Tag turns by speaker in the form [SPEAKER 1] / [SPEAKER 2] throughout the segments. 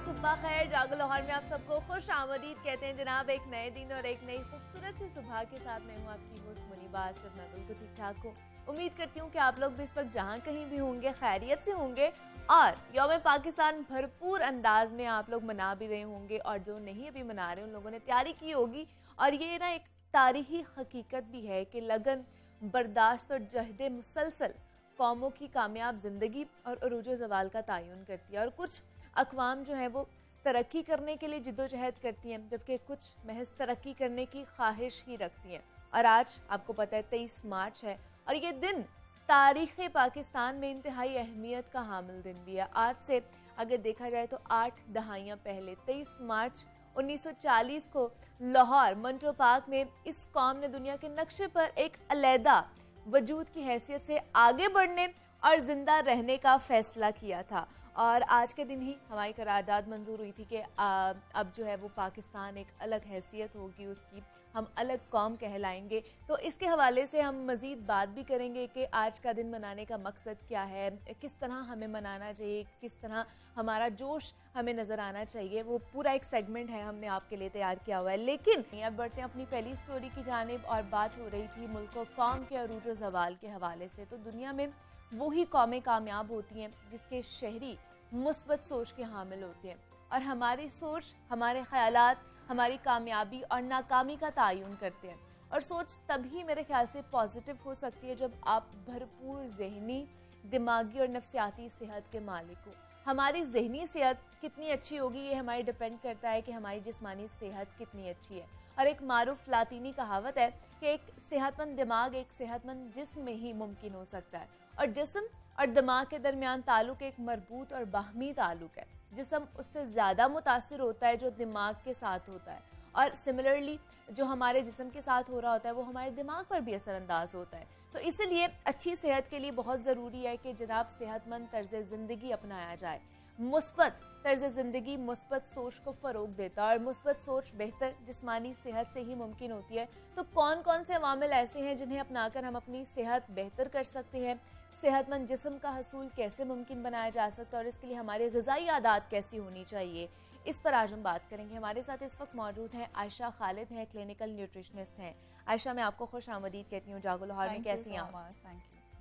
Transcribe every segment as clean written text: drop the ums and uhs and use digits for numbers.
[SPEAKER 1] सुबह खैर। जागो लाहौर में आप सबको खुश आमदीद कहते हैं जनाब। एक नए दिन और एक नई खूबसूरत सी सुबह के साथ मैं हूँ आपकी होस्ट मुनीबा। सिर्फ मैं बिल्कुल ठीक ठाक हूँ। उम्मीद करती हूँ कि आप लोग भी इस वक्त जहाँ कहीं भी होंगे खैरियत से होंगे और यौम पाकिस्तान भरपूर अंदाज में आप लोग मना भी रहे होंगे, और जो नहीं अभी मना रहे उन लोगों ने तैयारी की होगी। और ये ना एक तारीखी हकीकत भी है कि लगन, बर्दाश्त और जहद मुसलसल कौमों की कामयाब ज़िंदगी और अरूज ज़वाल का तयन करती है। और कुछ अक़वाम जो है वो तरक्की करने के लिए जिद्दोजहद करती हैं, जबकि कुछ महज तरक्की करने की ख्वाहिश ही रखती हैं। और आज आपको पता है 23 मार्च है और ये दिन तारीख़ पाकिस्तान में इंतहाई अहमियत का हामिल दिन भी है। आज से अगर देखा जाए तो 8 दहाइयाँ पहले 23 मार्च 1940 को लाहौर मंटो पार्क में इस कौम ने दुनिया के नक्शे पर एक अलहदा वजूद की हैसियत से आगे बढ़ने और जिंदा रहने का फैसला किया था। और आज के दिन ही हमारी करारदाद मंजूर हुई थी कि अब जो है वो पाकिस्तान एक अलग हैसियत होगी उसकी, हम अलग कौम कहलाएंगे। तो इसके हवाले से हम मज़ीद बात भी करेंगे कि आज का दिन मनाने का मकसद क्या है, किस तरह हमें मनाना चाहिए, किस तरह हमारा जोश हमें नज़र आना चाहिए। वो पूरा एक सेगमेंट है हमने आपके लिए तैयार किया हुआ है। लेकिन अब बढ़ते हैं अपनी पहली स्टोरी की जानिब। और बात हो रही थी मुल्क व कौम के अरूज व ज़वाल के हवाले से। तो दुनिया में वही कौमें कामयाब होती हैं जिसके शहरी मुस्बत सोच के हामिल होते हैं, और हमारी सोच, हमारे ख्यालात हमारी कामयाबी और नाकामी का तयन करते हैं। और सोच तभी मेरे ख्याल से पॉजिटिव हो सकती है जब आप भरपूर जहनी, दिमागी और नफ्सियाती सेहत के मालिक हो। हमारी जहनी सेहत कितनी अच्छी होगी ये हमारी डिपेंड करता है कि हमारी जिस्मानी सेहत कितनी अच्छी है। और एक मारूफ लातीनी कहावत है कि एक सेहतमंद दिमाग एक सेहतमंद जिस्म में ही मुमकिन हो सकता है। और जिस्म और दिमाग के दरमियान ताल्लुक एक मरबूत और बाहमी ताल्लुक है। जिस्म उससे ज़्यादा मुतासिर होता है जो दिमाग के साथ होता है, और सिमिलरली जो हमारे जिस्म के साथ हो रहा होता है वो हमारे दिमाग पर भी असरअंदाज होता है। तो इसलिए अच्छी सेहत के लिए बहुत ज़रूरी है कि जनाब सेहतमंद तर्ज ज़िंदगी अपनाया जाए। मुस्बत तर्ज ज़िंदगी मुस्बत सोच को फ़रोग देता है, और मुस्बत सोच बेहतर जिस्मानी सेहत से ही मुमकिन होती है। तो कौन कौन से अवामिल ऐसे हैं जिन्हें अपनाकर हम अपनी सेहत बेहतर कर सकते हैं, सेहतमंद जिस्म का हसूल कैसे मुमकिन बनाया जा सकता है, और इसके लिए हमारी ग़िज़ाई आदत कैसी होनी चाहिए, इस पर आज हम बात करेंगे। हमारे साथ इस वक्त मौजूद हैं आयशा खालिद हैं, क्लिनिकल न्यूट्रिशनिस्ट हैं। आयशा, मैं आपको खुश आमदीद कहती हूँ जागो लाहौर में। कैसी हैं आप?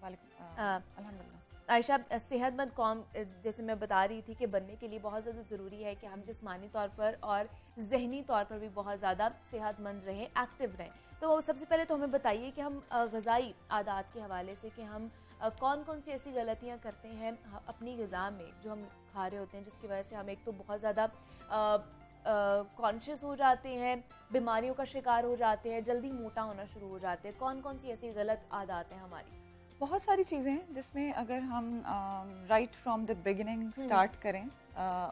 [SPEAKER 1] अल्हम्दुलिल्लाह। आयशा, सेहतमंद कौम जैसे मैं बता रही थी कि बनने के लिए बहुत ज़्यादा ज़रूरी है कि हम जिस्मानी तौर पर और जहनी तौर पर भी बहुत ज़्यादा सेहतमंद रहें, एक्टिव रहें। तो सबसे पहले तो हमें बताइए कि हम ग़िज़ाई आदत के हवाले से कि हम कौन कौन सी ऐसी गलतियां करते हैं अपनी ग़िज़ा में जो हम खा रहे होते हैं, जिसकी वजह से हम एक तो बहुत ज़्यादा कॉन्शियस हो जाते हैं, बीमारियों का शिकार हो जाते हैं, जल्दी मोटा होना शुरू हो जाते हैं। कौन कौन सी ऐसी गलत आदतें हैं हमारी?
[SPEAKER 2] बहुत सारी चीज़ें हैं जिसमें अगर हम right from the beginning start करें,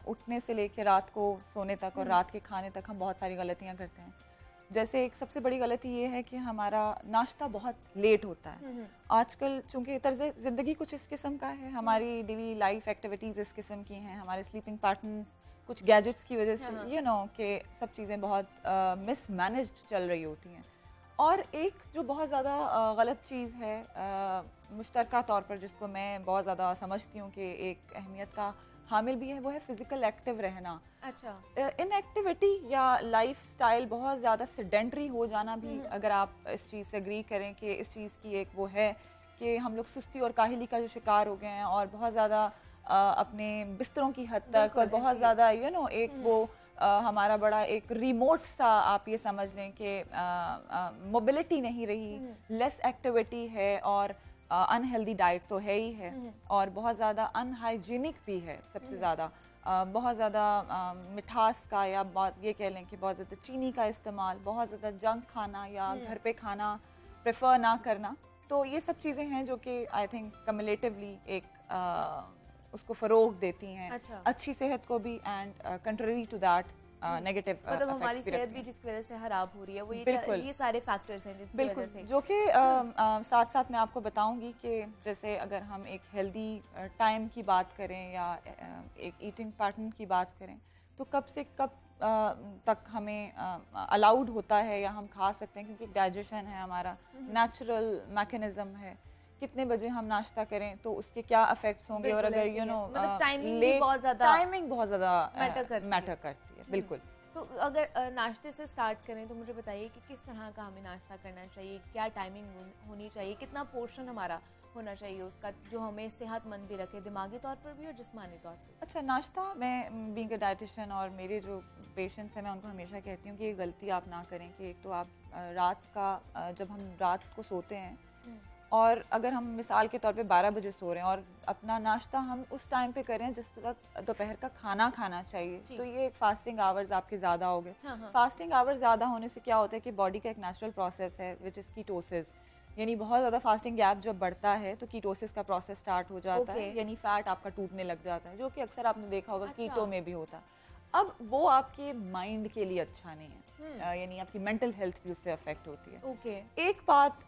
[SPEAKER 2] उठने से लेकर रात को सोने तक और रात के खाने तक हम बहुत सारी गलतियां करते हैं। जैसे एक सबसे बड़ी गलती ये है कि हमारा नाश्ता बहुत लेट होता है। आजकल चूंकि तर्ज ज़िंदगी कुछ इस किस्म का है, हमारी डेली लाइफ एक्टिविटीज़ इस किस्म की हैं, हमारे स्लीपिंग पैटर्न्स कुछ गैजेट्स की वजह से कि सब चीज़ें बहुत मिसमैनेज्ड चल रही होती हैं। और एक जो बहुत ज़्यादा गलत चीज़ है मुश्तरका तौर पर, जिसको मैं बहुत ज़्यादा समझती हूँ कि एक अहमियत का हामिल भी है, वो है फिजिकल एक्टिव रहना।
[SPEAKER 1] अच्छा,
[SPEAKER 2] इनएक्टिविटी या लाइफ स्टाइल बहुत ज़्यादा सेडेंटरी हो जाना भी, अगर आप इस चीज़ से एग्री करें कि इस चीज़ की एक वो है कि हम लोग सुस्ती और काहिली का जो शिकार हो गए हैं और बहुत ज़्यादा अपने बिस्तरों की हद तक और बहुत ज़्यादा एक वो हमारा बड़ा एक रिमोट सा आप ये समझ लें कि मोबिलिटी नहीं रही, लेस एक्टिविटी है, और अनहेल्दी डाइट तो है ही है, और बहुत ज़्यादा अनहाइजीनिक भी है। सबसे ज़्यादा बहुत ज़्यादा मिठास का, या ये कह लें कि बहुत ज़्यादा चीनी का इस्तेमाल, बहुत ज़्यादा जंक खाना या घर पे खाना प्रेफर ना करना। तो ये सब चीज़ें हैं जो कि आई थिंक कम्युलेटिवली एक उसको फ़रोग देती हैं।
[SPEAKER 1] अच्छा,
[SPEAKER 2] अच्छी सेहत को भी, and contrary to that negative
[SPEAKER 1] मतलब हमारी सेहत भी जिसकी वजह से खराब हो रही है, वो ये सारे फैक्टर्स हैं जिसकी वजह से।
[SPEAKER 2] जो कि साथ साथ मैं आपको बताऊंगी कि जैसे अगर हम एक हेल्दी टाइम की बात करें या एक ईटिंग पैटर्न की बात करें, तो कब से कब तक हमें अलाउड होता है या हम खा सकते हैं, क्योंकि डाइजेशन है हमारा नेचुरल मैकेनिज्म है कितने बजे हम नाश्ता करें तो उसके क्या इफेक्ट्स होंगे, और अगर यू नो
[SPEAKER 1] टाइमिंग बहुत ज्यादा
[SPEAKER 2] मैटर करती है। बिल्कुल।
[SPEAKER 1] तो अगर नाश्ते से स्टार्ट करें तो मुझे बताइए कि किस तरह का हमें नाश्ता करना चाहिए, क्या टाइमिंग होनी चाहिए, कितना पोर्शन हमारा होना चाहिए उसका जो हमें सेहतमंद भी रखे, दिमागी तौर पर भी और जिस्मानी तौर पर।
[SPEAKER 2] अच्छा, नाश्ता, मैं बीइंग अ डाइटिशियन और मेरे जो पेशेंट्स हैं मैं उनको हमेशा कहती हूँ कि ये गलती आप ना करें कि एक तो आप रात का जब हम रात को सोते हैं और अगर हम मिसाल के तौर पे 12 बजे सो रहे हैं और अपना नाश्ता हम उस टाइम पे करें जिस वक्त दोपहर का खाना खाना चाहिए, तो ये एक फास्टिंग आवर्स आपके ज़्यादा हो गए। फास्टिंग आवर्स ज़्यादा होने से क्या होता है कि बॉडी का एक नेचुरल प्रोसेस है विच इज़ कीटोसिस, यानी बहुत ज़्यादा फास्टिंग गैप जब बढ़ता है तो कीटोसिस का प्रोसेस स्टार्ट हो जाता है, यानी फैट आपका टूटने लग जाता है, जो कि अक्सर आपने देखा होगा कीटो में भी होता है। अब वो आपके माइंड के लिए अच्छा नहीं है, यानी आपकी मेंटल हेल्थ भी उससे अफेक्ट होती है। एक बात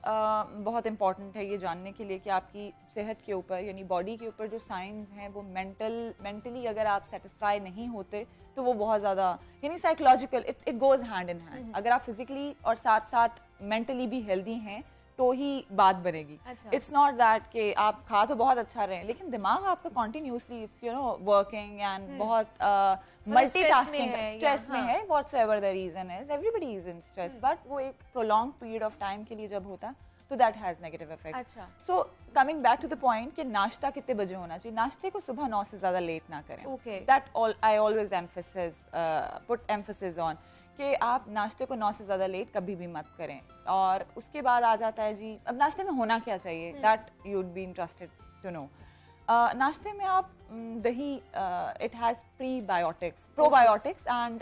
[SPEAKER 2] बहुत इंपॉर्टेंट है ये जानने के लिए कि आपकी सेहत के ऊपर यानी बॉडी के ऊपर जो साइंस हैं वो मेंटली अगर आप सेटिस्फाई नहीं होते तो वो बहुत ज़्यादा यानी psychological, it goes hand in hand. अगर आप फिजिकली और साथ साथ मेंटली भी हेल्दी हैं तो ही बात बनेगी। इट्स नॉट दैट कि आप खा तो बहुत अच्छा रहे लेकिन दिमाग आपका continuously it's you know working and बहुत मल्टीटास्किंग स्ट्रेस में है। Whatsoever the reason is, everybody is in stress, but वो एक प्रोलॉन्ग पीरियड ऑफ टाइम के लिए जब होता है तो that has negative effect. So coming back to the point कि नाश्ता कितने बजे होना चाहिए, नाश्ते को सुबह 9 से ज्यादा लेट ना करें। That I always put emphasis on कि आप नाश्ते को 9 से ज़्यादा लेट कभी भी मत करें। और उसके बाद आ जाता है जी अब नाश्ते में होना क्या चाहिए, that you would be interested to know. नाश्ते में आप दही, it has probiotics and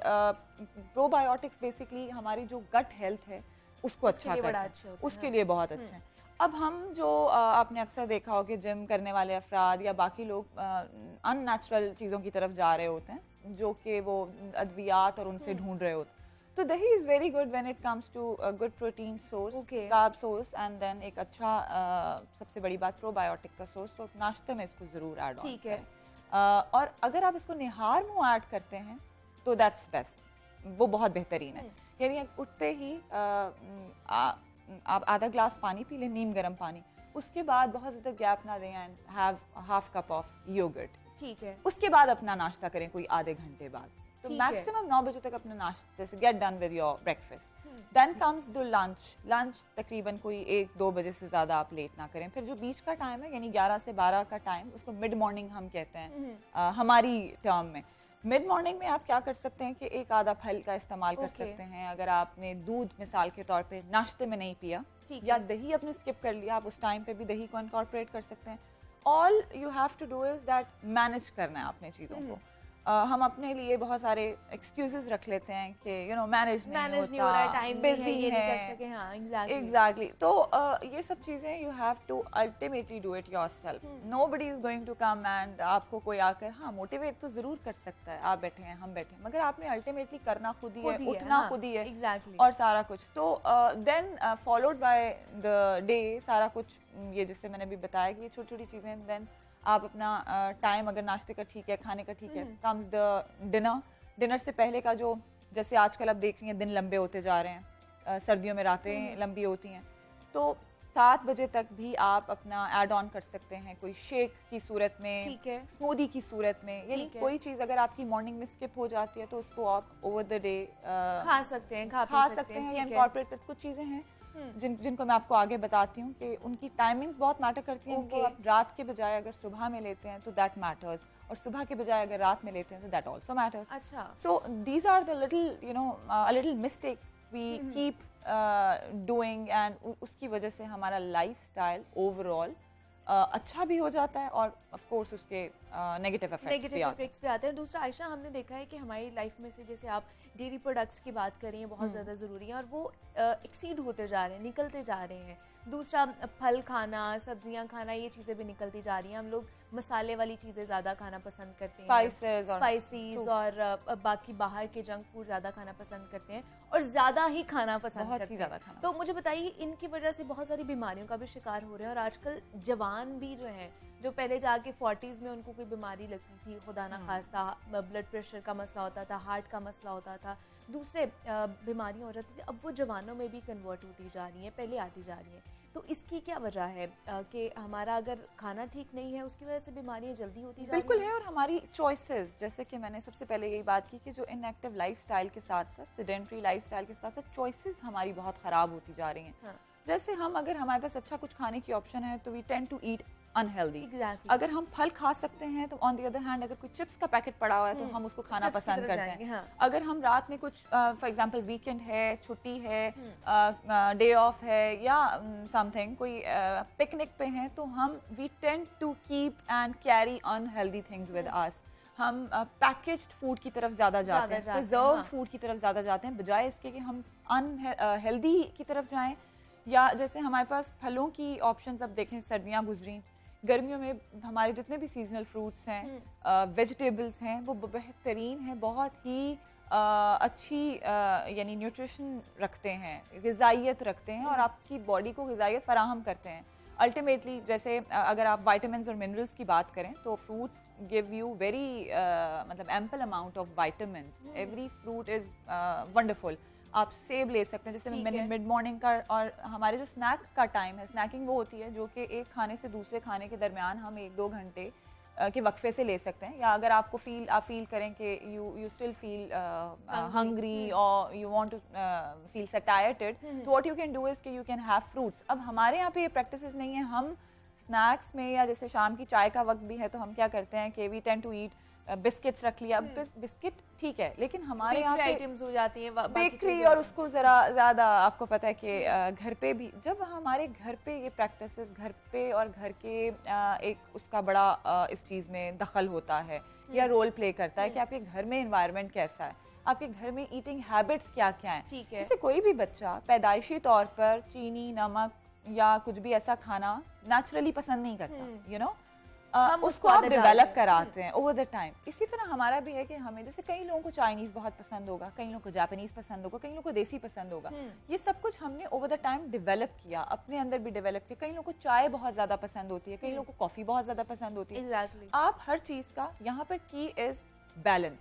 [SPEAKER 2] probiotics basically हमारी जो गट हेल्थ है उसको अच्छा करता है, उसके लिए बहुत अच्छा है। अब हम जो आपने अक्सर देखा हो कि जिम करने वाले अफराद या बाकी लोग अननेचुरल चीज़ों की तरफ जा रहे होते हैं जो कि वो अद्वियात और उनसे ढूंढ रहे होते हैं, तो दही is very good when it comes to a good protein source, carb source and then एक अच्छा सबसे बड़ी बात प्रोबायोटिक का सोर्स, तो नाश्ते में इसको ज़रूर ऐड ऑन करें। और अगर आप इसको निहार मुँह ऐड करते हैं तो दैट्स बेस्ट, वो बहुत बेहतरीन है। यानी उठते ही आप आधा ग्लास पानी पी लें, नीम गर्म पानी, उसके बाद बहुत ज़्यादा गैप ना दें and have half cup of yogurt, ठीक है। उसके बाद अपना नाश्ता करें कोई आधे घंटे बाद, तो मैक्सिमम 9 बजे तक अपना नाश्ते से get done with your breakfast. Then comes the lunch तकरीबन कोई 1-2 बजे से ज़्यादा आप लेट ना करें। फिर जो बीच का टाइम है यानी 11 से 12 का टाइम, उसको मिड मॉर्निंग हम कहते हैं हमारी टर्म में। मिड मॉर्निंग में आप क्या कर सकते हैं कि एक आधा फल का इस्तेमाल कर सकते हैं। अगर आपने दूध मिसाल के तौर पे नाश्ते में नहीं पिया या दही आपने स्किप कर लिया, आप उस टाइम पे भी दही को इनकॉर्पोरेट कर सकते हैं। All you have to do is that manage करना है अपने चीज़ों को। हम अपने लिए बहुत सारे एक्सक्यूजेस रख लेते हैं कि यू नो मैनेज नहीं हो रहा है, टाइम बिजी है, एग्जैक्टली। तो ये सब चीज़ें you have to ultimately do it yourself. Nobody is going to come and आपको कोई आकर हाँ मोटिवेट तो जरूर कर सकता है, आप बैठे हैं हम बैठे हैं, मगर आपने अल्टीमेटली करना खुद ही है, उठना खुद ही है और सारा कुछ। तो then followed by the day सारा कुछ ये जिससे मैंने भी बताया कि ये छोटी छोटी चीज़ें, देन आप अपना टाइम अगर नाश्ते का ठीक है, खाने का ठीक है, कम्स द डिनर से पहले का जो, जैसे आजकल आप देख रही हैं दिन लंबे होते जा रहे हैं, सर्दियों में रातें लंबी होती हैं, तो 7 बजे तक भी आप अपना ऐड ऑन कर सकते हैं कोई शेक की सूरत में, स्मूदी की सूरत में, यानी कोई चीज़ अगर आपकी मॉर्निंग में स्किप हो जाती है तो उसको आप ओवर द डे खा सकते हैं। इनकॉर्पोरेट कुछ चीज़ें हैं जिनको मैं आपको आगे बताती हूँ कि उनकी टाइमिंग्स बहुत मैटर करती हैं। उनको आप रात के बजाय अगर सुबह में लेते हैं तो दैट मैटर्स, और सुबह के बजाय अगर रात में लेते हैं तो दैट आल्सो मैटर्स। अच्छा, so these are the little you know a little mistakes we keep doing and उसकी वजह से हमारा लाइफस्टाइल ओवरऑल अच्छा भी हो जाता है और ऑफ कोर्स उसके नेगेटिव इफेक्ट्स भी आते हैं। दूसरा आयशा, हमने देखा है कि हमारी लाइफ में से जैसे आप डेयरी प्रोडक्ट्स की बात कर रही हैं, बहुत ज़्यादा ज़रूरी है और वो एक्सीड होते जा रहे हैं, निकलते जा रहे हैं। दूसरा फल खाना, सब्जियां खाना, ये चीज़ें भी निकलती जा रही हैं। हम लोग मसाले वाली चीज़ें ज़्यादा खाना पसंद करते हैं, स्पाइसेस और बाकी बाहर के जंक फूड ज़्यादा खाना पसंद करते हैं और ज़्यादा ही खाना पसंद करते हैं। तो मुझे बताइए, इनकी वजह से बहुत सारी बीमारियों का भी शिकार हो रहे हैं और आजकल जवान भी जो है, जो पहले जाके 40s में उनको कोई बीमारी लगती थी, खुदा ना खास्ता ब्लड प्रेशर का मसला होता था, हार्ट का मसला होता था, दूसरे बीमारियां हो जाती थी, अब वो जवानों में भी कन्वर्ट होती जा रही हैं, पहले आती जा रही हैं।
[SPEAKER 1] तो इसकी क्या वजह है कि हमारा अगर खाना ठीक नहीं है उसकी वजह से बीमारियां जल्दी होती जा रही
[SPEAKER 2] बिल्कुल है। और हमारी चॉइसेस, जैसे कि मैंने सबसे पहले यही बात की कि जो इनएक्टिव लाइफस्टाइल के साथ साथ सेडेंटरी लाइफस्टाइल के साथ साथ चॉइसेस हमारी बहुत ख़राब होती जा रही हैं।
[SPEAKER 1] हाँ।
[SPEAKER 2] जैसे हम, अगर हमारे पास अच्छा कुछ खाने की ऑप्शन है तो we tend to eat unhealthy.
[SPEAKER 1] Exactly.
[SPEAKER 2] अगर हम फल खा सकते हैं तो ऑन द अदर हैंड अगर कोई चिप्स का पैकेट पड़ा हुआ है तो हम उसको खाना
[SPEAKER 1] चिप्स की
[SPEAKER 2] पसंद
[SPEAKER 1] तरफ
[SPEAKER 2] करते
[SPEAKER 1] जाएंगे,
[SPEAKER 2] हैं।
[SPEAKER 1] हाँ।
[SPEAKER 2] अगर हम रात में कुछ फॉर एग्जांपल वीकेंड है, छुट्टी है, डे ऑफ है या समथिंग कोई पिकनिक पे हैं तो हम we tend to keep and carry unhealthy things with us. हम पैकेज्ड फूड की तरफ ज़्यादा जाते हैं, प्रिजर्व
[SPEAKER 1] हाँ।
[SPEAKER 2] फूड की तरफ ज़्यादा जाते हैं बजाय इसके कि हम अनहेल्दी की तरफ जाएं। या जैसे हमारे पास फलों की ऑप्शंस, अब देखें सर्दियाँ गुजरी, गर्मियों में हमारे जितने भी सीजनल फ्रूट्स हैं, वेजिटेबल्स हैं, वो बेहतरीन हैं, बहुत ही अच्छी यानी न्यूट्रिशन रखते हैं, ग़िज़ाइयत रखते हैं और आपकी बॉडी को ग़िज़ाइयत फराहम करते हैं। अल्टीमेटली जैसे अगर आप वाइटामिन्स और मिनरल्स की बात करें तो फ्रूट्स गिव यू वेरी मतलब ample amount of vitamins. Every fruit is wonderful. आप सेब ले सकते हैं, जैसे मैंने मिड मॉर्निंग का, और हमारे जो स्नैक का टाइम है, स्नैकिंग वो होती है जो कि एक खाने से दूसरे खाने के दरमियान हम 1-2 घंटे के वक्फे से ले सकते हैं। या अगर आपको आप फील करें कि यू स्टिल फील हंग्री और यू वांट टू फील सटायर्टेड, तो what you can do is कि यू कैन हैव फ्रूट्स। अब हमारे यहाँ पे ये प्रैक्टिसेस नहीं है। हम स्नैक्स में या जैसे शाम की चाय का वक्त भी है तो हम क्या करते हैं कि we tend to eat biscuits रख लिया। बिस्किट ठीक है, लेकिन हमारे यहाँ पे
[SPEAKER 1] आइटम्स हो जाती हैं,
[SPEAKER 2] बेकरी, और उसको ज़रा ज़्यादा आपको पता है कि घर पे भी, जब हमारे घर पे ये प्रैक्टिसेस घर पे और घर के एक उसका बड़ा इस चीज़ में दखल होता है या रोल प्ले करता है कि आपके घर में एनवायरनमेंट कैसा है, आपके घर में ईटिंग हैबिट्स क्या क्या हैं।
[SPEAKER 1] ठीक है।
[SPEAKER 2] जैसे कोई भी बच्चा पैदाइशी तौर पर चीनी, नमक या कुछ भी ऐसा खाना नेचुरली पसंद नहीं करता, यू नो, उसको आप डेवलप कराते हैं ओवर द टाइम। इसी तरह हमारा भी है कि हमें, जैसे कई लोगों को चाइनीज बहुत पसंद होगा, कई लोगों को जापानीज पसंद होगा, कई लोगों को देसी पसंद होगा। ये सब कुछ हमने ओवर द टाइम डेवलप किया, अपने अंदर भी डेवलप किया। कई लोगों को चाय बहुत ज्यादा पसंद होती है, कई लोगों को कॉफी बहुत ज्यादा पसंद होती है।
[SPEAKER 1] Exactly.
[SPEAKER 2] आप हर चीज का यहाँ पर की इज बैलेंस,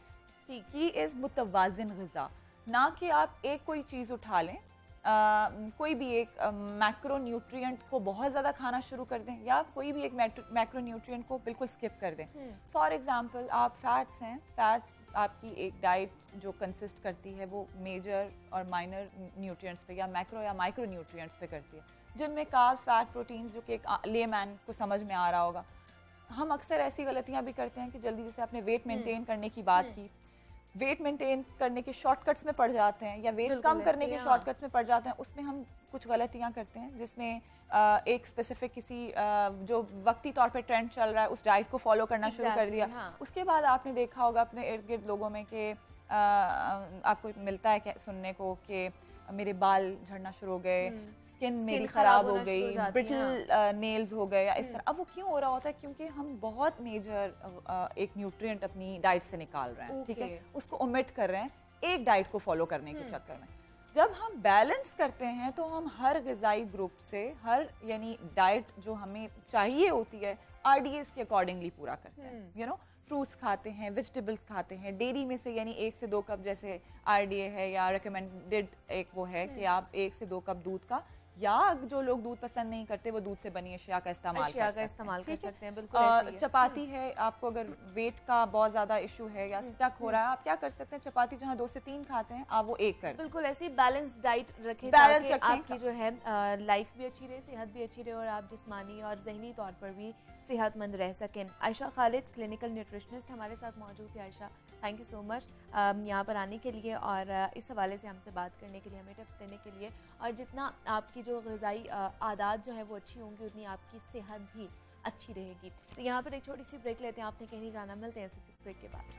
[SPEAKER 2] की इज मुतवाजिन ग़िज़ा, ना कि आप एक कोई चीज उठा लें, कोई भी एक मैक्रो न्यूट्रिएंट को बहुत ज़्यादा खाना शुरू कर दें या कोई भी एक मैक्रो न्यूट्रिएंट को बिल्कुल स्किप कर दें। फॉर एग्जांपल आप फैट्स हैं, फैट्स आपकी एक डाइट जो कंसिस्ट करती है वो मेजर और माइनर न्यूट्रिएंट्स पे या मैक्रो या माइक्रो न्यूट्रिएंट्स पे करती है, जिनमें कार्ब्स, फैट, प्रोटीन्स, जो कि एक लेमैन को समझ में आ रहा होगा। हम अक्सर ऐसी गलतियाँ भी करते हैं कि जल्दी, जैसे आपने वेट मेंटेन करने की बात की, वेट मेंटेन करने के शॉर्टकट्स में पड़ जाते हैं या वेट कम करने के शॉर्टकट्स में पड़ जाते हैं, उसमें हम कुछ गलतियां करते हैं जिसमें एक स्पेसिफिक किसी जो वक्ती तौर पे ट्रेंड चल रहा है उस डाइट को फॉलो करना शुरू कर दिया। उसके बाद आपने देखा होगा अपने इर्द गिर्द लोगों में कि आपको मिलता है सुनने को कि मेरे बाल झड़ना शुरू हो गए, स्किन मेरी खराब हो गई, ब्रिटल नेल्स हो गए या इस तरह। अब वो क्यों हो रहा होता है? क्योंकि हम बहुत मेजर एक न्यूट्रिएंट अपनी डाइट से निकाल रहे हैं, ठीक है, उसको ओमिट कर रहे हैं एक डाइट को फॉलो करने के चक्कर में। जब हम बैलेंस करते हैं तो हम हर ग़िज़ाई ग्रुप से यानी डाइट जो हमें चाहिए होती है RDAs के अकॉर्डिंगली पूरा करते हैं। यू नो, फ्रूट्स खाते हैं, वेजिटेबल्स खाते हैं, डेयरी में से यानी 1 से 2 कप जैसे RDA है या रिकमेंडेड एक वो है कि आप 1 से 2 कप दूध का, या जो लोग दूध पसंद नहीं करते वो दूध से बनी अशिया का इस्तेमाल कर सकते हैं। बिल्कुल चपाती है, आपको अगर वेट का बहुत ज्यादा इशू है या स्टक हो रहा है, आप क्या कर सकते हैं, चपाती जहाँ 2 से 3 खाते हैं आप वो 1 कर।
[SPEAKER 1] बिल्कुल ऐसी बैलेंस डाइट रखें ताकि आपकी जो है लाइफ भी अच्छी रहे, सेहत भी अच्छी रहे और आप जिस्मानी और जहनी तौर पर भी सेहतमंद रह सकें। आयशा खालिद, क्लिनिकल न्यूट्रिशनिस्ट, हमारे साथ मौजूद है। Ayesha, thank you so much यहाँ पर आने के लिए और इस हवाले से हमसे बात करने के लिए, हमें टिप्स देने के लिए। और जितना आपकी जो ग़िज़ाई आदत जो है वो अच्छी होंगी उतनी आपकी सेहत भी अच्छी रहेगी। तो यहाँ पर एक छोटी सी ब्रेक लेते हैं, आपने कहीं जाना, मिलते हैं इस ब्रेक के बाद।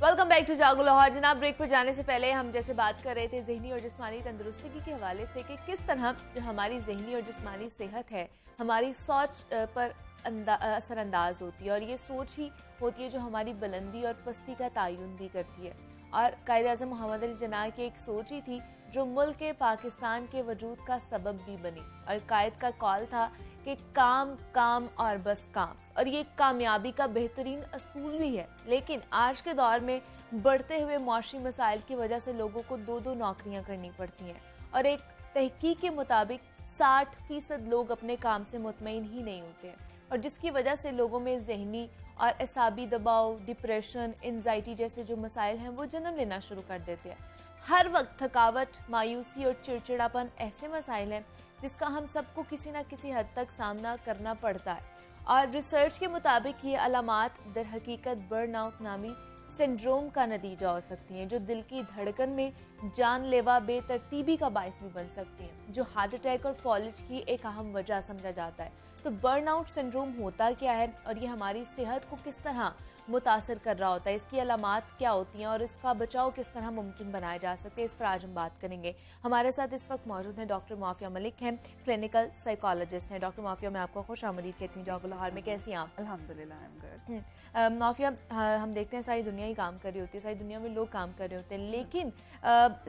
[SPEAKER 1] वेलकम बैक टू जागो लाहौर। जनाब, ब्रेक पर जाने से पहले हम जैसे बात कर रहे थे जहनी और जिस्मानी तंदुरुस्ती के हवाले से कि किस तरह जो हमारी जहनी और जिस्मानी सेहत है हमारी सोच पर असरअंदाज होती है और ये सोच ही होती है जो हमारी बुलंदी और पस्ती का तयन भी करती है। और कायद-ए-आज़म मोहम्मद अली जिन्ना की एक सोच ही थी जो मुल्क के पाकिस्तान के वजूद का सबब भी बनी। और कायद का कॉल था कि काम काम और बस काम, और ये कामयाबी का बेहतरीन असूल भी है। लेकिन आज के दौर में बढ़ते हुए मौसमी मसाइल की वजह से लोगों को 2-2 नौकरियां करनी पड़ती हैं, और एक तहकीक के मुताबिक 60% लोग अपने काम से मुतमईन ही नहीं होते हैं, और जिसकी वजह से लोगों में जहनी और असाबी दबाव, डिप्रेशन, एंजाइटी जैसे जो मसाइल हैं वो जन्म लेना शुरू कर देते हैं। हर वक्त थकावट, मायूसी और चिड़चिड़ापन ऐसे मसाइल हैं जिसका हम सबको किसी न किसी हद तक सामना करना पड़ता है। और रिसर्च के मुताबिक ये अलामात दर हकीकत बर्नआउट नामी सिंड्रोम का नतीजा हो सकती हैं, जो दिल की धड़कन में जानलेवा बेतरतीबी का बायस भी बन सकती हैं, जो हार्ट अटैक और फॉलिज की एक अहम वजह समझा जाता है। तो बर्नआउट सिंड्रोम होता क्या है और ये हमारी सेहत को किस तरह मुतासर कर रहा होता है, इसकी अलामात क्या होती हैं और इसका बचाव किस तरह मुमकिन बनाया जा सकते हैं, इस पर आज हम बात करेंगे। हमारे साथ इस वक्त मौजूद हैं डॉक्टर माफिया मलिक हैं, क्लिनिकल साइकोलॉजिस्ट हैं। डॉक्टर माफिया, मैं आपको खुश आमदीद कहती हूँ जौहर लाहौर में। कैसी हैं आप?
[SPEAKER 2] अल्हम्दुलिल्लाह।
[SPEAKER 1] माफिया, हम देखते हैं सारी दुनिया ही काम कर रही होती है, सारी दुनिया में लोग काम कर रहे होते हैं, लेकिन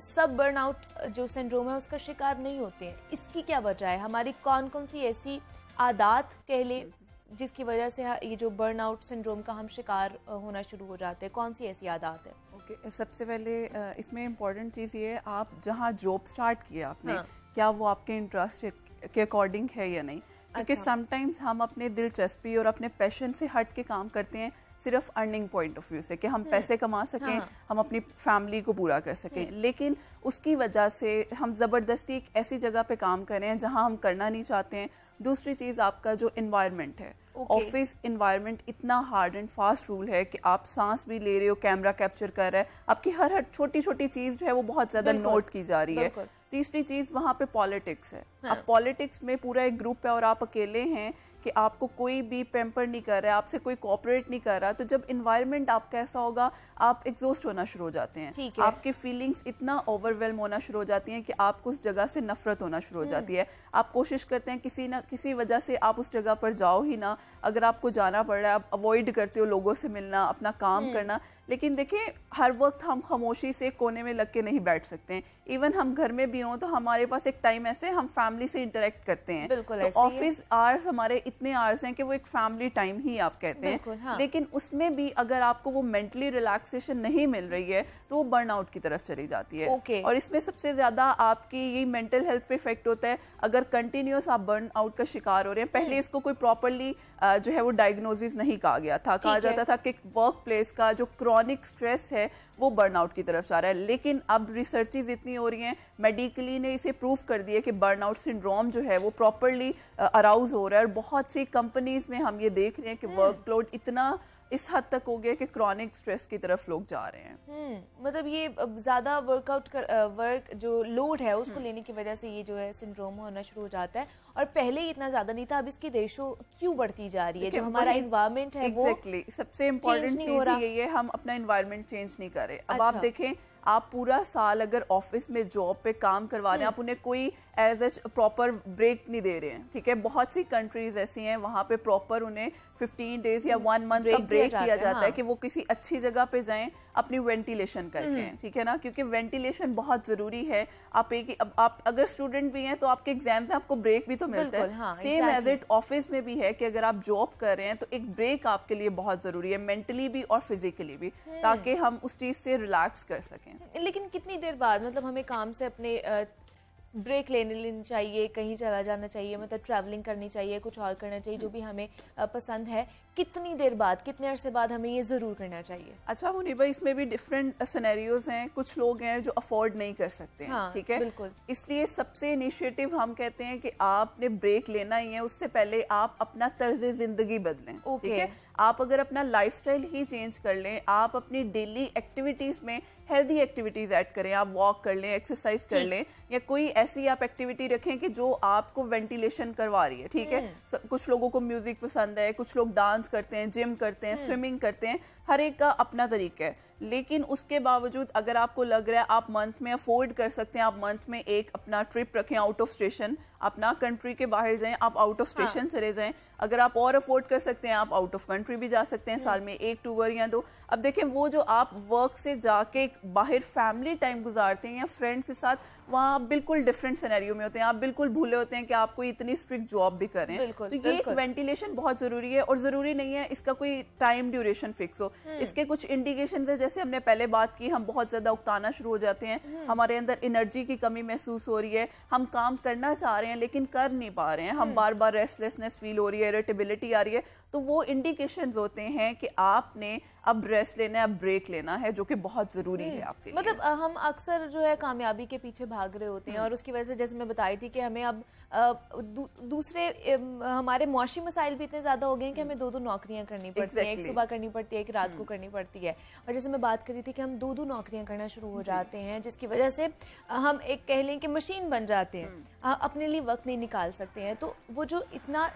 [SPEAKER 1] सब बर्नआउट जो सिंड्रोम है उसका शिकार नहीं होते हैं। इसकी क्या वजह है? हमारी कौन कौन सी ऐसी आदात कह ले जिसकी वजह से ये जो बर्नआउट सिंड्रोम का हम शिकार होना शुरू हो जाते हैं, कौन सी ऐसी आदत है?
[SPEAKER 3] ओके, सबसे पहले इसमें इम्पोर्टेंट चीज़ ये है, आप जहाँ जॉब स्टार्ट किया आपने,
[SPEAKER 1] हाँ।
[SPEAKER 3] क्या वो आपके इंटरेस्ट के अकॉर्डिंग है या नहीं। क्योंकि
[SPEAKER 1] अच्छा।
[SPEAKER 3] समटाइम्स हम अपने दिलचस्पी और अपने पैशन से हट के काम करते हैं, सिर्फ अर्निंग पॉइंट ऑफ व्यू से कि हम पैसे कमा सकें,
[SPEAKER 1] हाँ।
[SPEAKER 3] हम अपनी फैमिली को पूरा कर सकें, लेकिन उसकी वजह से हम ज़बरदस्ती एक ऐसी जगह पे काम कर रहे हैं जहाँ हम करना नहीं चाहते हैं। दूसरी चीज़, आपका जो इन्वायरमेंट है, ऑफिस इन्वायरमेंट इतना हार्ड एंड फास्ट रूल है कि आप सांस भी ले रहे हो, कैमरा कैप्चर कर रहा है, आपकी हर छोटी छोटी चीज़ जो है वो बहुत ज़्यादा नोट की जा रही है। तीसरी चीज़, वहाँ पे पॉलिटिक्स है। अब पॉलिटिक्स में पूरा एक ग्रुप है और आप अकेले हैं कि आपको कोई भी पेम्पर नहीं कर रहा है, आपसे कोई कोऑपरेट नहीं कर रहा, तो जब इन्वायरमेंट आपका ऐसा होगा आप एग्जॉस्ट होना शुरू हो जाते हैं, आपकी फीलिंग्स इतना ओवरवेलम होना शुरू हो जाती हैं कि आपको उस जगह से नफरत होना शुरू हो जाती है। आप कोशिश करते हैं किसी ना किसी वजह से आप उस जगह पर जाओ ही ना, अगर आपको जाना पड़ रहा है आप अवॉइड करते हो लोगों से मिलना, अपना काम करना। लेकिन देखिए, हर वक्त हम खामोशी से कोने में लग के नहीं बैठ सकते हैं। इवन हम घर में भी हों तो हमारे पास एक टाइम ऐसे हम फैमिली से इंटरेक्ट करते हैं। तो ऑफिस आवर्स हमारे इतने आवर्स हैं कि वो एक फैमिली टाइम ही आप कहते हैं।
[SPEAKER 1] हाँ।
[SPEAKER 3] लेकिन उसमें भी अगर आपको वो मेंटली रिलैक्सेशन नहीं मिल रही है तो वो बर्नआउट की तरफ चली जाती है। और इसमें सबसे ज्यादा आपकी ये मेंटल हेल्थ पे इफेक्ट होता है अगर कंटिन्यूस आप बर्नआउट का शिकार हो रहे हैं। पहले इसको कोई प्रॉपरली जो है वो डायग्नोसिस नहीं कहा गया था, कहा जाता था कि वर्क प्लेस का जो क्रॉनिक स्ट्रेस है वो बर्नआउट की तरफ जा रहा है। लेकिन अब रिसर्चेज इतनी हो रही हैं, मेडिकली ने इसे प्रूव कर दिया कि बर्नआउट सिंड्रोम जो है वो प्रॉपरली अराउज हो रहा है। और बहुत सी कंपनीज में हम ये देख रहे हैं कि वर्कलोड इतना इस हद तक हो गया कि क्रॉनिक स्ट्रेस की तरफ लोग जा रहे हैं।
[SPEAKER 1] मतलब ये ज्यादा वर्क जो लोड है उसको लेने की वजह से ये जो है सिंड्रोम होना शुरू हो जाता है। और पहले ही इतना ज्यादा नहीं था, अब इसकी रेशो क्यों बढ़ती जा रही है? जो हमारा एनवायरनमेंट है वो
[SPEAKER 3] सबसे इम्पोर्टेंट चीज यही है, हम अपना एनवायरनमेंट चेंज नहीं कर रहे। अब आप देखें, आप पूरा साल अगर ऑफिस में जॉब पे काम करवा रहे हैं, आप उन्हें कोई एज ए प्रॉपर ब्रेक नहीं दे रहे हैं, ठीक है। बहुत सी कंट्रीज ऐसी हैं वहाँ पे प्रॉपर उन्हें 15 डेज या 1 मंथ का ब्रेक दिया जाता है कि वो किसी अच्छी जगह पे जाएं अपनी वेंटिलेशन करके, ठीक है ना, क्योंकि वेंटिलेशन बहुत जरूरी है। आप अगर स्टूडेंट भी हैं तो आपके एग्जाम्स में आपको ब्रेक भी तो मिलता है। सेम एज इट ऑफिस में भी है कि अगर आप जॉब कर रहे हैं तो एक ब्रेक आपके लिए बहुत जरूरी है, मेंटली भी और फिजिकली भी, ताकि हम उस चीज से रिलैक्स कर सकें।
[SPEAKER 1] लेकिन कितनी देर बाद मतलब हमें काम से अपने ब्रेक लेनी चाहिए, कहीं चला जाना चाहिए, मतलब ट्रैवलिंग करनी चाहिए, कुछ और करना चाहिए जो भी हमें पसंद है, कितनी देर बाद, कितने अरसे बाद हमें ये जरूर करना चाहिए?
[SPEAKER 3] अच्छा मुनीबा, इसमें भी डिफरेंट सिनेरियोज हैं। कुछ लोग हैं जो अफोर्ड नहीं कर सकते हैं, ठीक है,
[SPEAKER 1] बिल्कुल।
[SPEAKER 3] इसलिए सबसे इनिशिएटिव हम कहते हैं कि आपने ब्रेक लेना ही है, उससे पहले आप अपना तर्ज जिंदगी बदलें, ठीक है। आप अगर अपना लाइफस्टाइल ही चेंज कर लें, आप अपनी डेली एक्टिविटीज में हेल्दी एक्टिविटीज ऐड करें, आप वॉक कर लें, एक्सरसाइज कर लें, या कोई ऐसी आप एक्टिविटी रखें कि जो आपको वेंटिलेशन करवा रही है, ठीक है। कुछ लोगों को म्यूजिक पसंद है, कुछ लोग डांस करते हैं, जिम करते हैं, स्विमिंग करते हैं, हर एक का अपना तरीका है। लेकिन उसके बावजूद अगर आपको लग रहा है आप मंथ में अफोर्ड कर सकते हैं, आप मंथ में एक अपना ट्रिप रखें आउट ऑफ स्टेशन, अपना कंट्री के बाहर जाएं, आप आउट ऑफ स्टेशन चले जाएं। अगर आप और अफोर्ड कर सकते हैं आप आउट ऑफ कंट्री भी जा सकते हैं, साल में 1 टूर या 2। अब देखें वो जो आप वर्क से जाके बाहर फैमिली टाइम गुजारते हैं या फ्रेंड्स के साथ, वहाँ आप बिल्कुल डिफरेंट सिनेरियो में होते हैं, आप बिल्कुल भूले होते हैं कि आप कोई इतनी स्ट्रिक्ट जॉब भी करें। तो ये एक वेंटिलेशन बहुत जरूरी है, और जरूरी नहीं है इसका कोई टाइम ड्यूरेशन फिक्स हो। इसके कुछ इंडिकेशंस है, जैसे हमने पहले बात की, हम बहुत ज्यादा उकताना शुरू हो जाते हैं, हमारे अंदर एनर्जी की कमी महसूस हो रही है, हम काम करना चाह रहे हैं लेकिन कर नहीं पा रहे हैं, हम बार बार रेस्टलेसनेस फील हो रही है, इरिटेबिलिटी आ रही है, तो वो इंडिकेशंस होते हैं कि आपने अब रेस्ट लेना है, अब ब्रेक लेना है, जो कि बहुत जरूरी है आपके लिए।
[SPEAKER 1] मतलब हम अक्सर जो है कामयाबी के पीछे भाग रहे होते हैं, और उसकी वजह से जैसे मैं बताई थी कि हमें अब दूसरे हमारे मुआशी मसाइल भी इतने ज्यादा हो गए हैं कि हमें 2-2 नौकरियां करनी पड़ती हैं, एक सुबह करनी पड़ती है, एक रात को करनी पड़ती है। और जैसे मैं बात कर रही थी कि हम 2-2 नौकरियां करना शुरू हो जाते हैं, जिसकी वजह से हम एक कह लें कि मशीन बन जाते हैं, अपने लिए वक्त नहीं निकाल सकते हैं। तो वो जो इतना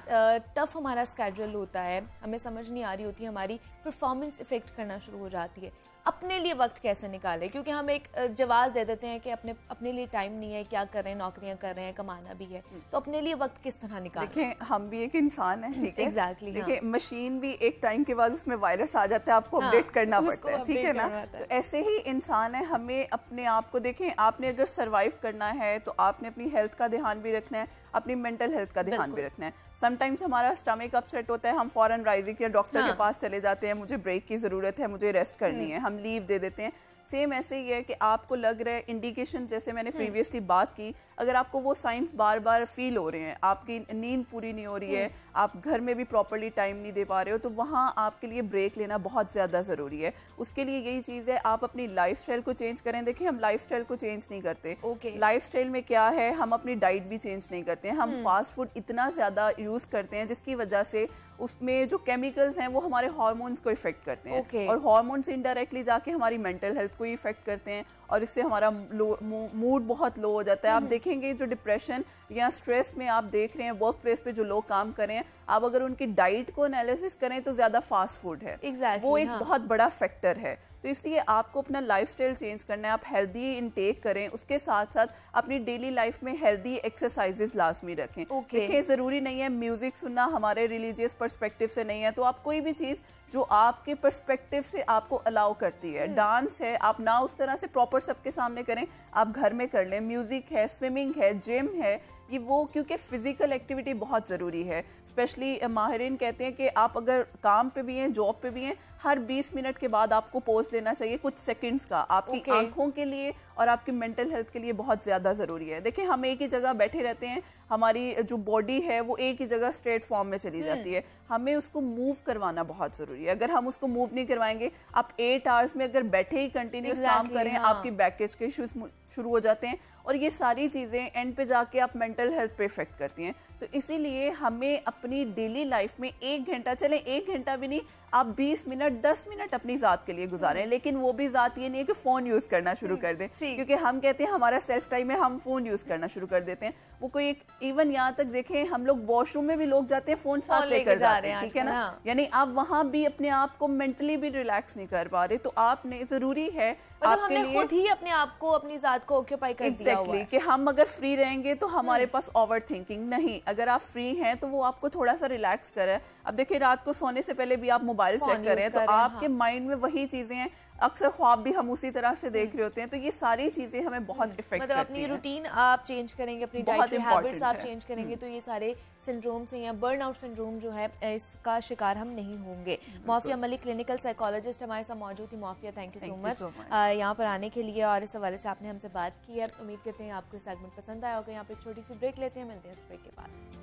[SPEAKER 1] टफ हमारा स्केड्यूल होता है, हमें समझ नहीं आ रही होती, हमारी परफॉर्मेंस इफेक्ट करना शुरू हो जाती है। अपने लिए वक्त कैसे निकालें, क्योंकि हम एक जवाब दे देते हैं कि अपने लिए टाइम नहीं है, क्या कर रहे हैं, नौकरियां कर रहे हैं, कमाना भी है, तो अपने लिए वक्त किस तरह निकालें?
[SPEAKER 3] देखें हम भी एक इंसान है, ठीक है,
[SPEAKER 1] एग्जैक्टली।
[SPEAKER 3] देखिए मशीन भी एक टाइम के बाद उसमें वायरस आ जाता है, आपको अपडेट करना पड़ता है, ठीक है ना। तो ऐसे ही इंसान है, हमें अपने आप को देखें, आपने अगर सरवाइव करना है तो आपने अपनी हेल्थ का ध्यान भी रखना है, अपनी मेंटल हेल्थ का ध्यान भी रखना है। समटाइम्स हमारा स्टमक अपसेट होता है, हम फॉरन राइजिंग या डॉक्टर के पास चले जाते हैं, मुझे ब्रेक की जरूरत है, मुझे रेस्ट करनी है, हम लीव दे देते हैं। सेम ऐसे ही है कि आपको लग रहा है इंडिकेशन, जैसे मैंने प्रीवियसली बात की, अगर आपको वो साइंस बार बार फील हो रहे हैं, आपकी नींद पूरी नहीं हो रही है, आप घर में भी प्रॉपर्ली टाइम नहीं दे पा रहे हो, तो वहाँ आपके लिए ब्रेक लेना बहुत ज़्यादा ज़रूरी है। उसके लिए यही चीज़ है, आप अपनी लाइफस्टाइल को चेंज करें। देखिए हम लाइफस्टाइल को चेंज नहीं करते, लाइफस्टाइल में क्या है, हम अपनी डाइट भी चेंज नहीं करते हैं, हम फास्ट फूड इतना ज़्यादा यूज़ करते हैं जिसकी वजह से उसमें जो केमिकल्स हैं वो हमारे हार्मोन्स को इफेक्ट करते हैं, और हार्मोन्स इनडायरेक्टली जाके हमारी मेंटल हेल्थ को इफेक्ट करते हैं, और इससे हमारा मूड बहुत लो हो जाता है। आप देखेंगे जो डिप्रेशन या स्ट्रेस में आप देख रहे हैं वर्क प्लेस पे जो लोग काम कर रहे हैं, आप अगर उनकी डाइट को एनालिसिस करें तो ज्यादा फास्ट फूड है, वो एक बहुत बड़ा फैक्टर है। तो इसलिए आपको अपना लाइफस्टाइल चेंज करना है, आप हेल्दी इनटेक करें, उसके साथ साथ अपनी डेली लाइफ में हेल्दी एक्सरसाइजेस लाजमी रखें। देखिए जरूरी नहीं है म्यूजिक सुनना हमारे रिलीजियस पर्सपेक्टिव से नहीं है, तो आप कोई भी चीज जो आपके पर्सपेक्टिव से आपको अलाउ करती है, डांस है, आप ना उस तरह से प्रॉपर सबके सामने करें, आप घर में कर लें, म्यूजिक है, स्विमिंग है, जिम है, ये वो, क्योंकि फिजिकल एक्टिविटी बहुत ज़रूरी है। स्पेशली माहिरीन कहते हैं कि आप अगर काम पे भी हैं, जॉब पे भी हैं, हर 20 मिनट के बाद आपको पॉज लेना चाहिए कुछ सेकंड्स का, आपकी आंखों के लिए और आपकी मेंटल हेल्थ के लिए बहुत ज़्यादा ज़रूरी है। देखिए हम एक ही जगह बैठे रहते हैं, हमारी जो बॉडी है वो एक ही जगह स्ट्रेट फॉर्म में चली जाती है, हमें उसको मूव करवाना बहुत ज़रूरी है। अगर हम उसको मूव नहीं करवाएंगे, आप 8 आवर्स में अगर बैठे ही कंटिन्यूस काम करें, आपकी बैकेज के इश्यूज शुरू हो जाते हैं, और ये सारी चीज़ें एंड पे जाके आप मेंटल हेल्थ पे इफेक्ट करती हैं। तो इसीलिए हमें अपनी डेली लाइफ में 1 घंटा, चले 1 घंटा भी नहीं, आप 20 मिनट 10 मिनट अपनी ज़ात के लिए गुजारें, लेकिन वो भी ज़ात ये नहीं है कि फ़ोन यूज़ करना शुरू कर दें, क्योंकि हम कहते हैं हमारा सेल्फ टाइम है, हम फ़ोन यूज़ करना शुरू कर देते हैं। वो कोई इवन यहाँ तक देखें, हम लोग वॉशरूम में भी लोग जाते हैं फ़ोन साथ लेकर जाते हैं, ठीक है ना, यानी आप वहाँ भी अपने आप को मेंटली भी रिलैक्स नहीं कर पा रहे। तो आपने ज़रूरी है आपके लिए
[SPEAKER 1] खुद ही अपने आप को, अपनी ज़ात को ऑक्यूपाई कर दिया हुआ है
[SPEAKER 3] कि हम अगर फ्री रहेंगे तो हमारे पास ओवर थिंकिंग नहीं, अगर आप फ्री हैं तो वो आपको थोड़ा सा रिलैक्स करे। अब देखिए रात को सोने से पहले भी आप मोबाइल चेक करें तो आपके माइंड में वही चीजें हैं, अक्सर ख्वाब भी हम उसी तरह से देख रहे होते हैं, तो ये सारी चीजें हमें बहुत इफेक्ट करती हैं।
[SPEAKER 1] अपनी रूटीन आप चेंज करेंगे, अपनी डाइट हैबिट्स आप चेंज करेंगे, तो ये सारे सिंड्रोम्स हैं या बर्नआउट सिंड्रोम जो है इसका शिकार हम नहीं होंगे। मौफिया मलिक क्लिनिकल साइकोलॉजिस्ट हमारे साथ मौजूद थी। मौफिया थैंक यू सो मच यहाँ पर आने के लिए और इस हवाले से आपने हमसे बात की है। उम्मीद करते हैं आपको सेगमेंट पसंद आया होगा। यहाँ पे छोटी सी ब्रेक लेते हैं, मिलते हैं इस ब्रेक के बाद।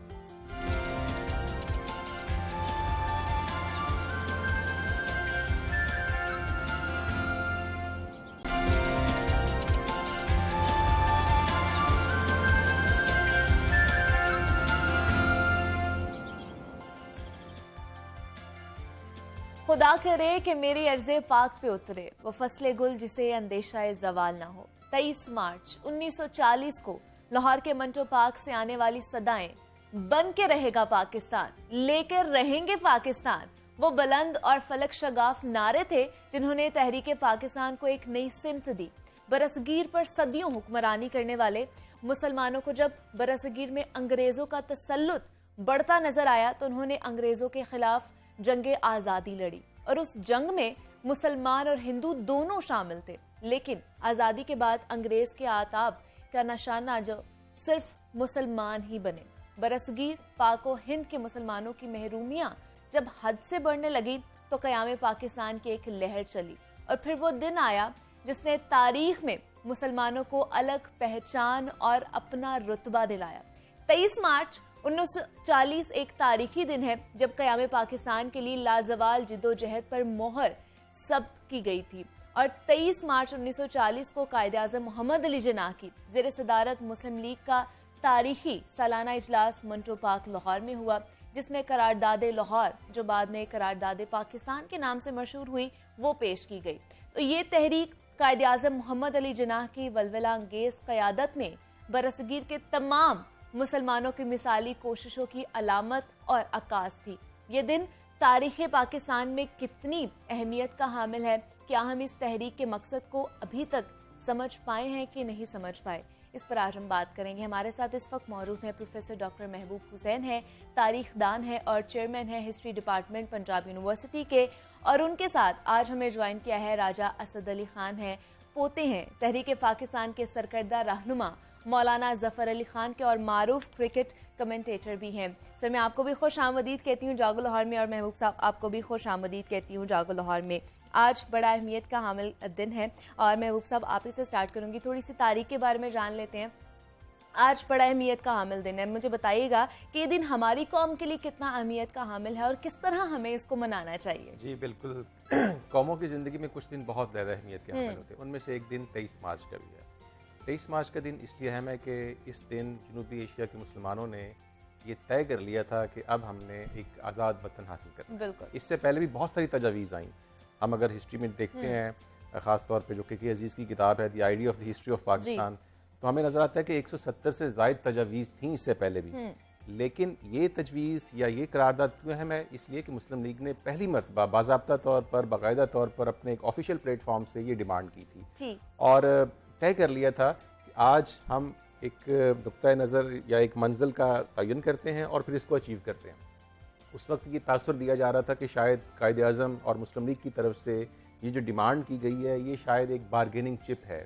[SPEAKER 1] खुदा करे कि मेरी अर्ज़े पाक पे उतरे वो फसले गुल जिसे अंदेशा ज़वाल ना हो। 23 मार्च 1940 को लाहौर के मंटो पार्क से आने वाली सदाएं बन के रहेगा पाकिस्तान, लेकर रहेंगे पाकिस्तान, वो बुलंद और फलक शगाफ नारे थे जिन्होंने तहरीक पाकिस्तान को एक नई सिमत दी। बरसगीर पर सदियों हुक्मरानी करने वाले मुसलमानों को जब बरसगीर में अंग्रेजों का तसल्लुत बढ़ता नजर आया तो उन्होंने अंग्रेजों के खिलाफ जंगे आजादी लड़ी और उस जंग में मुसलमान और हिंदू दोनों शामिल थे। लेकिन आजादी के बाद अंग्रेज के आताब का निशाना जो सिर्फ मुसलमान ही बने। बरसगीर पाक और हिंद के मुसलमानों की महरूमियां जब हद से बढ़ने लगी तो क़याम पाकिस्तान की एक लहर चली और फिर वो दिन आया जिसने तारीख में मुसलमानों को अलग पहचान और अपना रुतबा दिलाया। 23 मार्च 1940 एक तारीखी दिन है जब क़याम पाकिस्तान के लिए लाजवाल जिद्दोजहद पर मोहर सब की गई थी और 23 मार्च 1940 को कायदे-आज़म मोहम्मद अली जिन्नाह की ज़ेर सदारत मुस्लिम लीग का तारीखी सालाना इजलास मंटो पार्क लाहौर में हुआ, जिसमें करारदाद लाहौर जो बाद में करारदाद पाकिस्तान के नाम से मशहूर हुई वो पेश की गई। तो ये तहरीक कायदे-आज़म मोहम्मद अली जिन्नाह की वलवला अंगेज क़यादत में बरसगीर के तमाम मुसलमानों की मिसाली कोशिशों की अलामत और अक्कास थी। ये दिन तारीख़ पाकिस्तान में कितनी अहमियत का हामिल है, क्या हम इस तहरीक के मकसद को अभी तक समझ पाए हैं कि नहीं समझ पाए, इस पर आज हम बात करेंगे। हमारे साथ इस वक्त मौजूद हैं प्रोफेसर डॉक्टर महबूब हुसैन है, तारीखदान है और चेयरमैन है हिस्ट्री डिपार्टमेंट पंजाब यूनिवर्सिटी के, और उनके साथ आज हमें ज्वाइन किया है राजा असद अली खान है, पोते हैं तहरीक पाकिस्तान के सरकर्दा रहनुमा मौलाना जफर अली खान के और मारूफ क्रिकेट कमेंटेटर भी हैं। सर मैं आपको भी खुश आमदीद कहती हूँ जागो लाहौर में और महबूब साहब आपको भी खुश आमदीद कहती हूँ जागो लाहौर में। आज बड़ा अहमियत का हामिल दिन है और महबूब साहब आप ही से स्टार्ट करूंगी, थोड़ी सी तारीख के बारे में जान लेते हैं। आज बड़ा अहमियत का हामिल दिन है, मुझे बताइएगा कि ये दिन हमारी कौम के लिए कितना अहमियत का हामिल है और किस तरह हमें इसको मनाना चाहिए।
[SPEAKER 4] जी बिल्कुल कौमों की ज़िंदगी में कुछ दिन बहुत ज़्यादा अहमियत के हामिल होते हैं, उनमें से एक दिन 23 मार्च का भी है। 23 मार्च का दिन इसलिए अहम है कि इस दिन जनूबी एशिया के मुसलमानों ने ये तय कर लिया था कि अब हमने एक आज़ाद वतन हासिल करना।
[SPEAKER 1] बिल्कुल, इससे
[SPEAKER 4] पहले भी बहुत सारी तजावीज़ आई। हम अगर हिस्ट्री में देखते हैं, ख़ास तौर पे जो के अजीज़ की किताब है the idea of the history of Pakistan, तो हमें नज़र आता है कि 170 से ज़ायद तजावीज़ थी इससे पहले भी। लेकिन ये तजवीज़ या ये करारदाद क्यों अहम है, इसलिए कि मुस्लिम लीग ने पहली मरतबा बाज़ाब्ता तौर पर बाकायदा तौर पर अपने एक ऑफिशियल प्लेटफॉर्म से ये डिमांड की थी और तय कर लिया था कि आज हम एक नुक्ता नज़र या एक मंजिल का तयन करते हैं और फिर इसको अचीव करते हैं। उस वक्त ये तासुर दिया जा रहा था कि शायद कायदे आज़म और मुस्लिम लीग की तरफ से ये जो डिमांड की गई है ये शायद एक बारगेनिंग चिप है।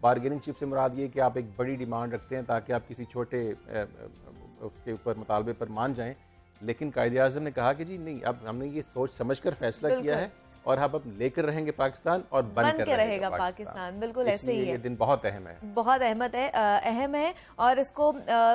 [SPEAKER 4] बारगेनिंग चिप से मुराद ये कि आप एक बड़ी डिमांड रखते हैं ताकि आप किसी छोटे उसके ऊपर मुतालबे पर मान जाएं, लेकिन कायदे आज़म ने कहा कि जी नहीं, अब हमने ये सोच समझकर फैसला किया है और अब लेकर रहेंगे पाकिस्तान और बन के रहेगा पाकिस्तान। बिल्कुल ऐसे ही है। ये दिन बहुत अहम है,
[SPEAKER 1] बहुत अहम है और इसको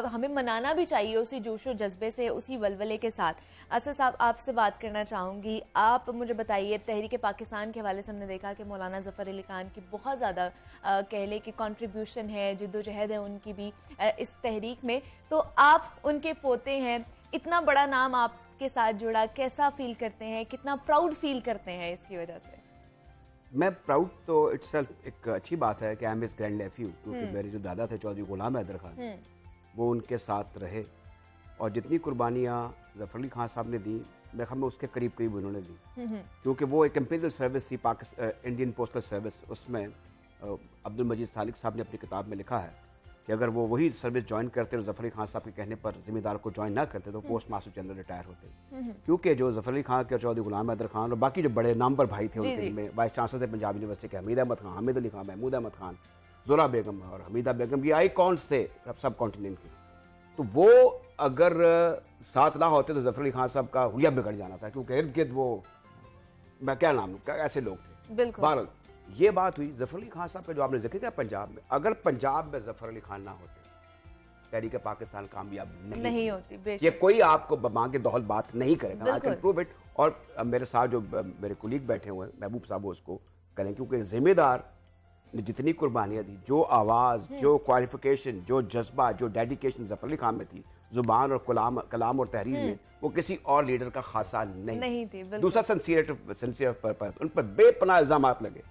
[SPEAKER 1] हमें मनाना भी चाहिए उसी जोश और जज्बे से, उसी वलवले के साथ। असद साहब आपसे बात करना चाहूंगी, आप मुझे बताइए तहरीक पाकिस्तान के हवाले से हमने देखा कि मौलाना जफर अली खान की बहुत ज़्यादा कह ले कि कंट्रीब्यूशन है, जिद्दोजहद है उनकी भी इस तहरीक में, तो आप उनके पोते हैं, इतना बड़ा नाम आप के साथ जुड़ा, कैसा फील करते हैं, कितना प्राउड फील करते हैं इसकी वजह से?
[SPEAKER 5] मैं प्राउड तो इटसेल्फ एक अच्छी बात है कि I am his grand nephew, क्योंकि मेरे जो दादा थे चौधरी गुलाम हैदर खान, वो उनके साथ रहे और जितनी कुर्बानियाँ जफर अली खान साहब ने दी मेरे ख्याल में उसके करीब करीब उन्होंने दी, क्योंकि वो एक इंपीरियल सर्विस थी इंडियन पोस्टल सर्विस। उसमें अब्दुल मजीद सालिक साहब ने अपनी किताब में लिखा है कि अगर वो वही सर्विस ज्वाइन करते और जफर अली खान साहब के कहने पर जिम्मेदार को ज्वाइन ना करते तो पोस्ट मास्टर जनरल रिटायर होते, क्योंकि जो जफर अली खान के चौधरी गुलाम हैदर खान और बाकी जो बड़े नामवर भाई थे उनके में वाइस चांसलर थे पंजाब यूनिवर्सिटी के हमीद अहमद खान, हामिद अली खान, महमूद अहमद खान, जोरा बेगम और हमीदा बेगम, ये आइकॉन्स थे सब कॉन्टिनेंट के। तो वो अगर साथ ना होते तो जफर अली खान साहब का हुलिया बिगड़ जाना था, क्योंकि इर्द गिर्द वो मैं क्या नाम ऐसे लोग थे। बहरहाल ये बात हुई जफर अली खान साहब का जो आपने जिक्र किया पंजाब में, अगर पंजाब में जफर अली खान ना होते तहरीक पाकिस्तान कामयाब नहीं होती। ये कोई आपको मांगे दौल बात नहीं करेगा, आई कैन प्रूव इट। और मेरे साथ जो मेरे कुलीग बैठे हुए हैं, महबूब साहब वो उसको करें, क्योंकि जिम्मेदार ने जितनी कुर्बानियाँ दी, जो आवाज़, जो क्वालिफिकेशन, जो जज्बा, जो डेडिकेशन जफर अली खान में थी, जुबान और कलाम और तहरीर में, वो किसी और लीडर का खासा नहीं थी। दूसरा सिंसियर पर्पस, उन पर बेपनाह इल्जामात लगे,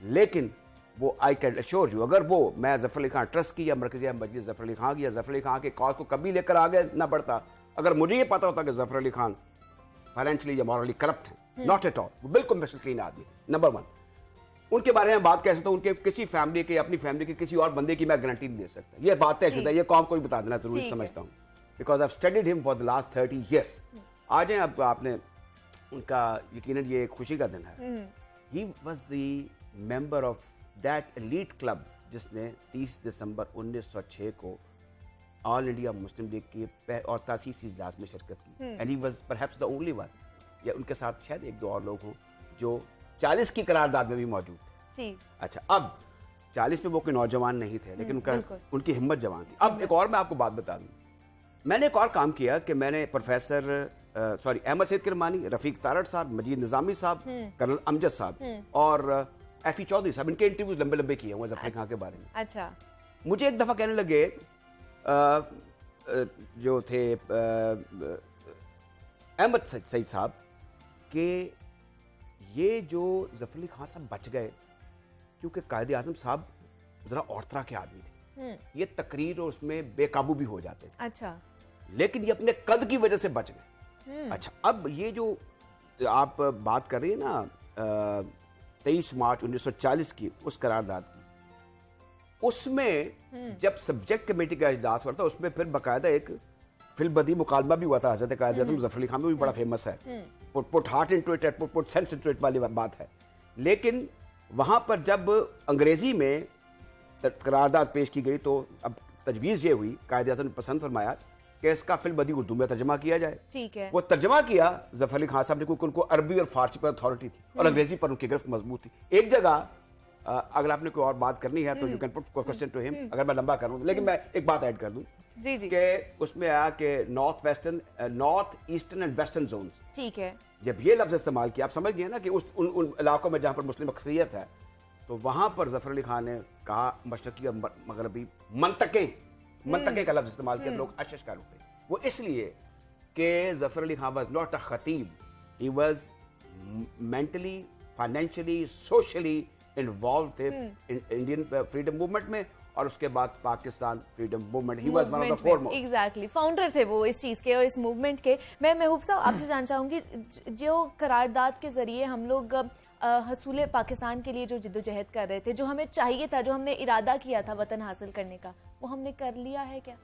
[SPEAKER 5] लेकिन वो आई कैन अश्योर यू, अगर वो मैं जफर अली खान ट्रस्ट की या मरकज़ी मजलिस जफर अली खान की या जफर अली खान के कॉज को कभी लेकर आगे ना बढ़ता, अगर मुझे ये पता होता कि जफर अली खान फाइनेंशियली या मॉरली करप्ट हैं, नॉट एट ऑल, वो बिल्कुल मिस्टर क्लीन आदमी, नंबर वन। उनके बारे में बात कह सकता हूँ, उनके किसी फैमिली के, अपनी फैमिली के किसी और बंदे की मैं गारंटी नहीं दे सकता। ये बात तय शुदा है, ये कौम को भी बता देना जरूरी समझता हूँ, because I studied him for the last 30 years। आ जाए अब, आपने उनका यकीनन ये खुशी का दिन है। He was the member of that elite club जिसने 30 दिसंबर 1906 को ऑल इंडिया मुस्लिम लीग की और तासीसी इजलास में शिरकत की, and he was perhaps the only one, या उनके साथ शायद एक दो और लोग हों जो 40 की करारदाद में भी मौजूद थे। अच्छा, अब 40 में वो कोई नौजवान नहीं थे, लेकिन उनकी हिम्मत जवान थी। अब एक और मैं आपको बात बता दूं, मैंने एक और काम किया कि मैंने प्रोफेसर अहमद सैयद किरमानी, रफीक तारड़ साहब, मजीद निजामी साहब, कर्नल अमजद साहब और एफी चौधरी साहब, इनके इंटरव्यूज लंबे लंबे किए हुए जफर खां के बारे में।
[SPEAKER 1] अच्छा, मुझे
[SPEAKER 5] एक दफा कहने लगे जो थे अहमद सईद साहब कि ये जो जफर अली खां साहब बच गए क्योंकि कायदे आजम साहब जरा और तरह के आदमी थे, ये तकरीर और उसमें बेकाबू भी हो जाते थे।
[SPEAKER 1] अच्छा,
[SPEAKER 5] लेकिन ये अपने कद की वजह से बच गए। अच्छा, अब ये जो आप बात कर रही है ना 23 मार्च 1940 की उस करारदाद की, उसमें जब सब्जेक्ट कमेटी का इजलास हुआ था, उसमें फिर बाकायदा एक फिल्मबदी मुकालमा भी हुआ था हजरत कायदे आज़म जफर अली खान में, भी बड़ा फेमस है, put heart into it, put sense into it वाली बात है। लेकिन वहां पर जब अंग्रेजी में करारदाद पेश की गई तो अब तजवीज़ ये हुई, कायदे आज़म ने पसंद फरमाया कि इसका फिल्मबदी उर्दू में तर्जमा किया जाए।
[SPEAKER 1] ठीक है,
[SPEAKER 5] वो तर्जमा किया जफर अली खान साहब ने, क्योंकि उनको अरबी और फारसी पर अथॉरिटी थी और अंग्रेजी पर उनकी गिरफ्त मजबूत थी। एक जगह अगर आपने कोई और बात करनी है तो you can put question to him, अगर मैं लंबा करूं, लेकिन मैं एक बात ऐड कर दूं कि उसमें आया कि north eastern and western zones.
[SPEAKER 1] ठीक है,
[SPEAKER 5] जब ये लफ्ज इस्तेमाल किया, आप समझ गए ना कि उन इलाकों में जहां पर मुस्लिम अक्सरियत है, तो वहां पर जफर अली खान ने कहा मशरकी और मगरबी मंतके का लफ्ज इस्तेमाल किया, लोग अशश कर उठे। वो इसलिए कि Zafar Ali Khan was not a खतीब, he was mentally, financially, socially involve थे इंडियन फ्रीडम मूवमेंट में, और उसके बाद Pakistan freedom movement, he was one of the foremost.
[SPEAKER 1] Exactly, founder थे वो इस चीज के और इस मूवमेंट के। मैं महबूब साहब आपसे जानना चाहूंगी, जो करारदाद के जरिए हम लोग हसूल पाकिस्तान के लिए जो जिद्दोजहद कर रहे थे, जो हमें चाहिए था, जो हमने इरादा किया था वतन हासिल करने का, वो हमने कर लिया है क्या?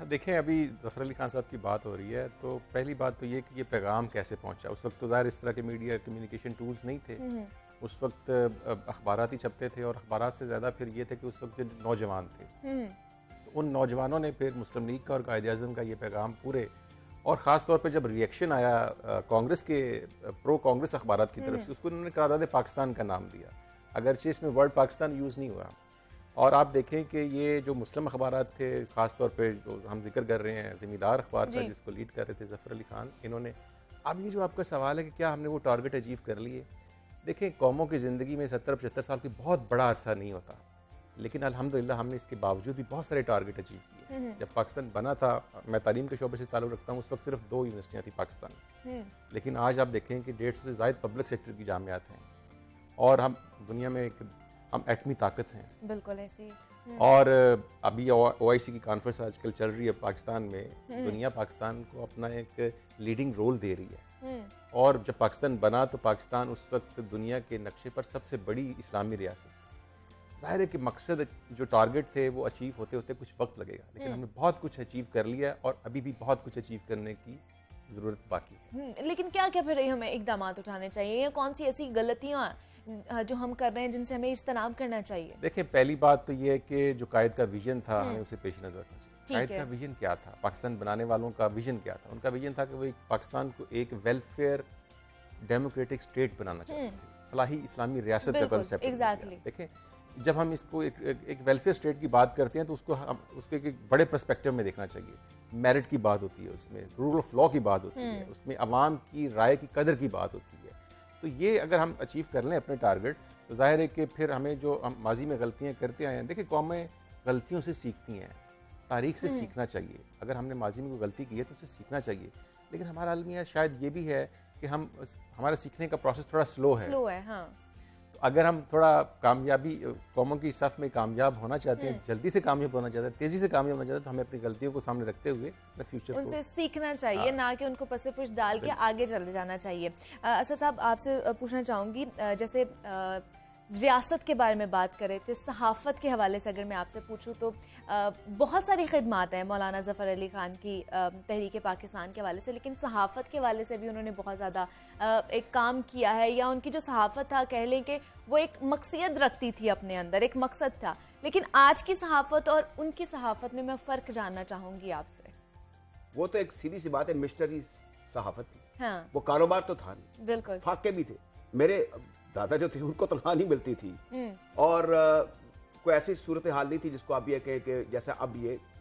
[SPEAKER 4] देखें, अभी जफर अली खान साहब की बात हो रही है, तो पहली बात तो ये कि ये पैगाम कैसे पहुंचा। उस वक्त तो ज़ाहिर इस तरह के मीडिया कम्युनिकेशन टूल्स नहीं थे, उस वक्त अखबारात ही छपते थे, और अखबारात से ज़्यादा फिर ये थे कि उस वक्त जो नौजवान थे, तो उन नौजवानों ने फिर मुस्लिम लीग का और कायदे आज़म का ये पैगाम पूरे, और ख़ास तौर पे जब रिएक्शन आया कांग्रेस के प्रो कांग्रेस अखबारात की तरफ से, उसको उन्होंने करारदाद पाकिस्तान का नाम दिया, अगरचे इसमें वर्ड पाकिस्तान यूज़ नहीं हुआ। और आप देखें कि ये जो मुस्लिम अखबारात थे, ख़ास तौर पे जो हम जिक्र कर रहे हैं ज़मींदार अखबार का, जिसको लीड कर रहे थे जफर अली खान, इन्होंने, अब ये जो आपका सवाल है कि क्या हमने वो टारगेट अचीव कर लिए, देखें कौमों की ज़िंदगी में 70-75 साल की बहुत बड़ा अरसा नहीं होता, लेकिन अल्हम्दुलिल्लाह हमने इसके बावजूद भी बहुत सारे टारगेट अचीव किए। जब पाकिस्तान बना था, मैं तालीम के शोबे से ताल्लुक़ रखता हूँ, उस वक्त सिर्फ 2 यूनिवर्सिटियाँ थी पाकिस्तान में, लेकिन आज आप देखें कि 150 से ज़ायद पब्लिक सेक्टर की जामियात हैं, और हम दुनिया में हम एटमी ताकत हैं।
[SPEAKER 1] बिल्कुल ऐसे।
[SPEAKER 4] और अभी OIC की कॉन्फ्रेंस आजकल चल रही है पाकिस्तान में, दुनिया पाकिस्तान को अपना एक लीडिंग रोल दे रही है, और जब पाकिस्तान बना तो पाकिस्तान उस वक्त दुनिया के नक्शे पर सबसे बड़ी इस्लामी रियासत। जाहिर है कि मकसद जो टारगेट थे वो अचीव होते होते कुछ वक्त लगेगा, लेकिन हमने बहुत कुछ अचीव कर लिया है और अभी भी बहुत कुछ अचीव करने की ज़रूरत बाकी है।
[SPEAKER 1] लेकिन क्या क्या फिर हमें इकदाम उठाने चाहिए, या कौन सी ऐसी गलतियाँ जो हम कर रहे हैं जिनसे हमें इज्तनाब करना चाहिए?
[SPEAKER 4] देखिए, पहली बात तो ये है कि जो कायद का विजन था, हमें उसे पेश नज़र रखना चाहिए। कायद का विजन क्या था, पाकिस्तान बनाने वालों का विजन क्या था? उनका विजन था कि वो पाकिस्तान को एक वेलफेयर डेमोक्रेटिक स्टेट बनाना चाहते थे, फलाही इस्लामी रियासत का कंसेप्ट।
[SPEAKER 1] एग्जैक्टली।
[SPEAKER 4] देखें, जब हम इसको एक वेलफेयर स्टेट की बात करते हैं तो उसको एक बड़े पर्सपेक्टिव में देखना चाहिए। मेरिट की बात होती है उसमें, रूल ऑफ लॉ की बात होती है उसमें, अवाम की राय की कदर की बात होती है। तो ये अगर हम अचीव कर लें अपने टारगेट, तो जाहिर है कि फिर हमें जो हम माजी में गलतियाँ करते आए हैं, देखिए कौमें गलतियों से सीखती हैं, तारीख से सीखना चाहिए। अगर हमने माजी में कोई गलती की है तो उसे सीखना चाहिए, लेकिन हमारा अलमिया शायद ये भी है कि हमारा सीखने का प्रोसेस थोड़ा स्लो है।
[SPEAKER 1] हाँ।
[SPEAKER 4] तो अगर हम थोड़ा कामयाबी कौमों की सफ़ में कामयाब होना चाहते हैं, जल्दी से कामयाब होना चाहते हैं, तेज़ी से कामयाब होना चाहते हैं, तो हमें अपनी गलतियों को सामने रखते हुए अपने फ्यूचर
[SPEAKER 1] उनसे सीखना चाहिए, ना कि उनको पसे पुश डाल के आगे चले जाना चाहिए। असद साहब, आपसे पूछना चाहूँगी, जैसे रियासत के बारे में बात करें थे, सहाफ़त के हवाले से अगर मैं आपसे पूछूं तो बहुत सारी खिदमात हैं मौलाना ज़फ़र अली ख़ान की तहरीक पाकिस्तान के हवाले से, लेकिन सहाफ़त के हवाले से भी उन्होंने बहुत ज़्यादा एक काम किया है, या उनकी जो सहाफ़त था कह लें कि वो एक मकसद रखती थी अपने अंदर, एक मकसद था। लेकिन आज की सहाफ़त और उनकी सहाफ़त में मैं फ़र्क जानना चाहूँगी आपसे।
[SPEAKER 5] वो तो एक सीधी सी बात है, मिस्टरी सहाफ़त थी।
[SPEAKER 1] हाँ,
[SPEAKER 5] वो कारोबार तो था नहीं,
[SPEAKER 1] बिल्कुल।
[SPEAKER 5] फाके भी थे। मेरे दादा जो थे उनको तनख्वाह नहीं मिलती थी, और कोई ऐसी सूरत हाल नहीं थी जिसको आप ये कहें कि जैसा अब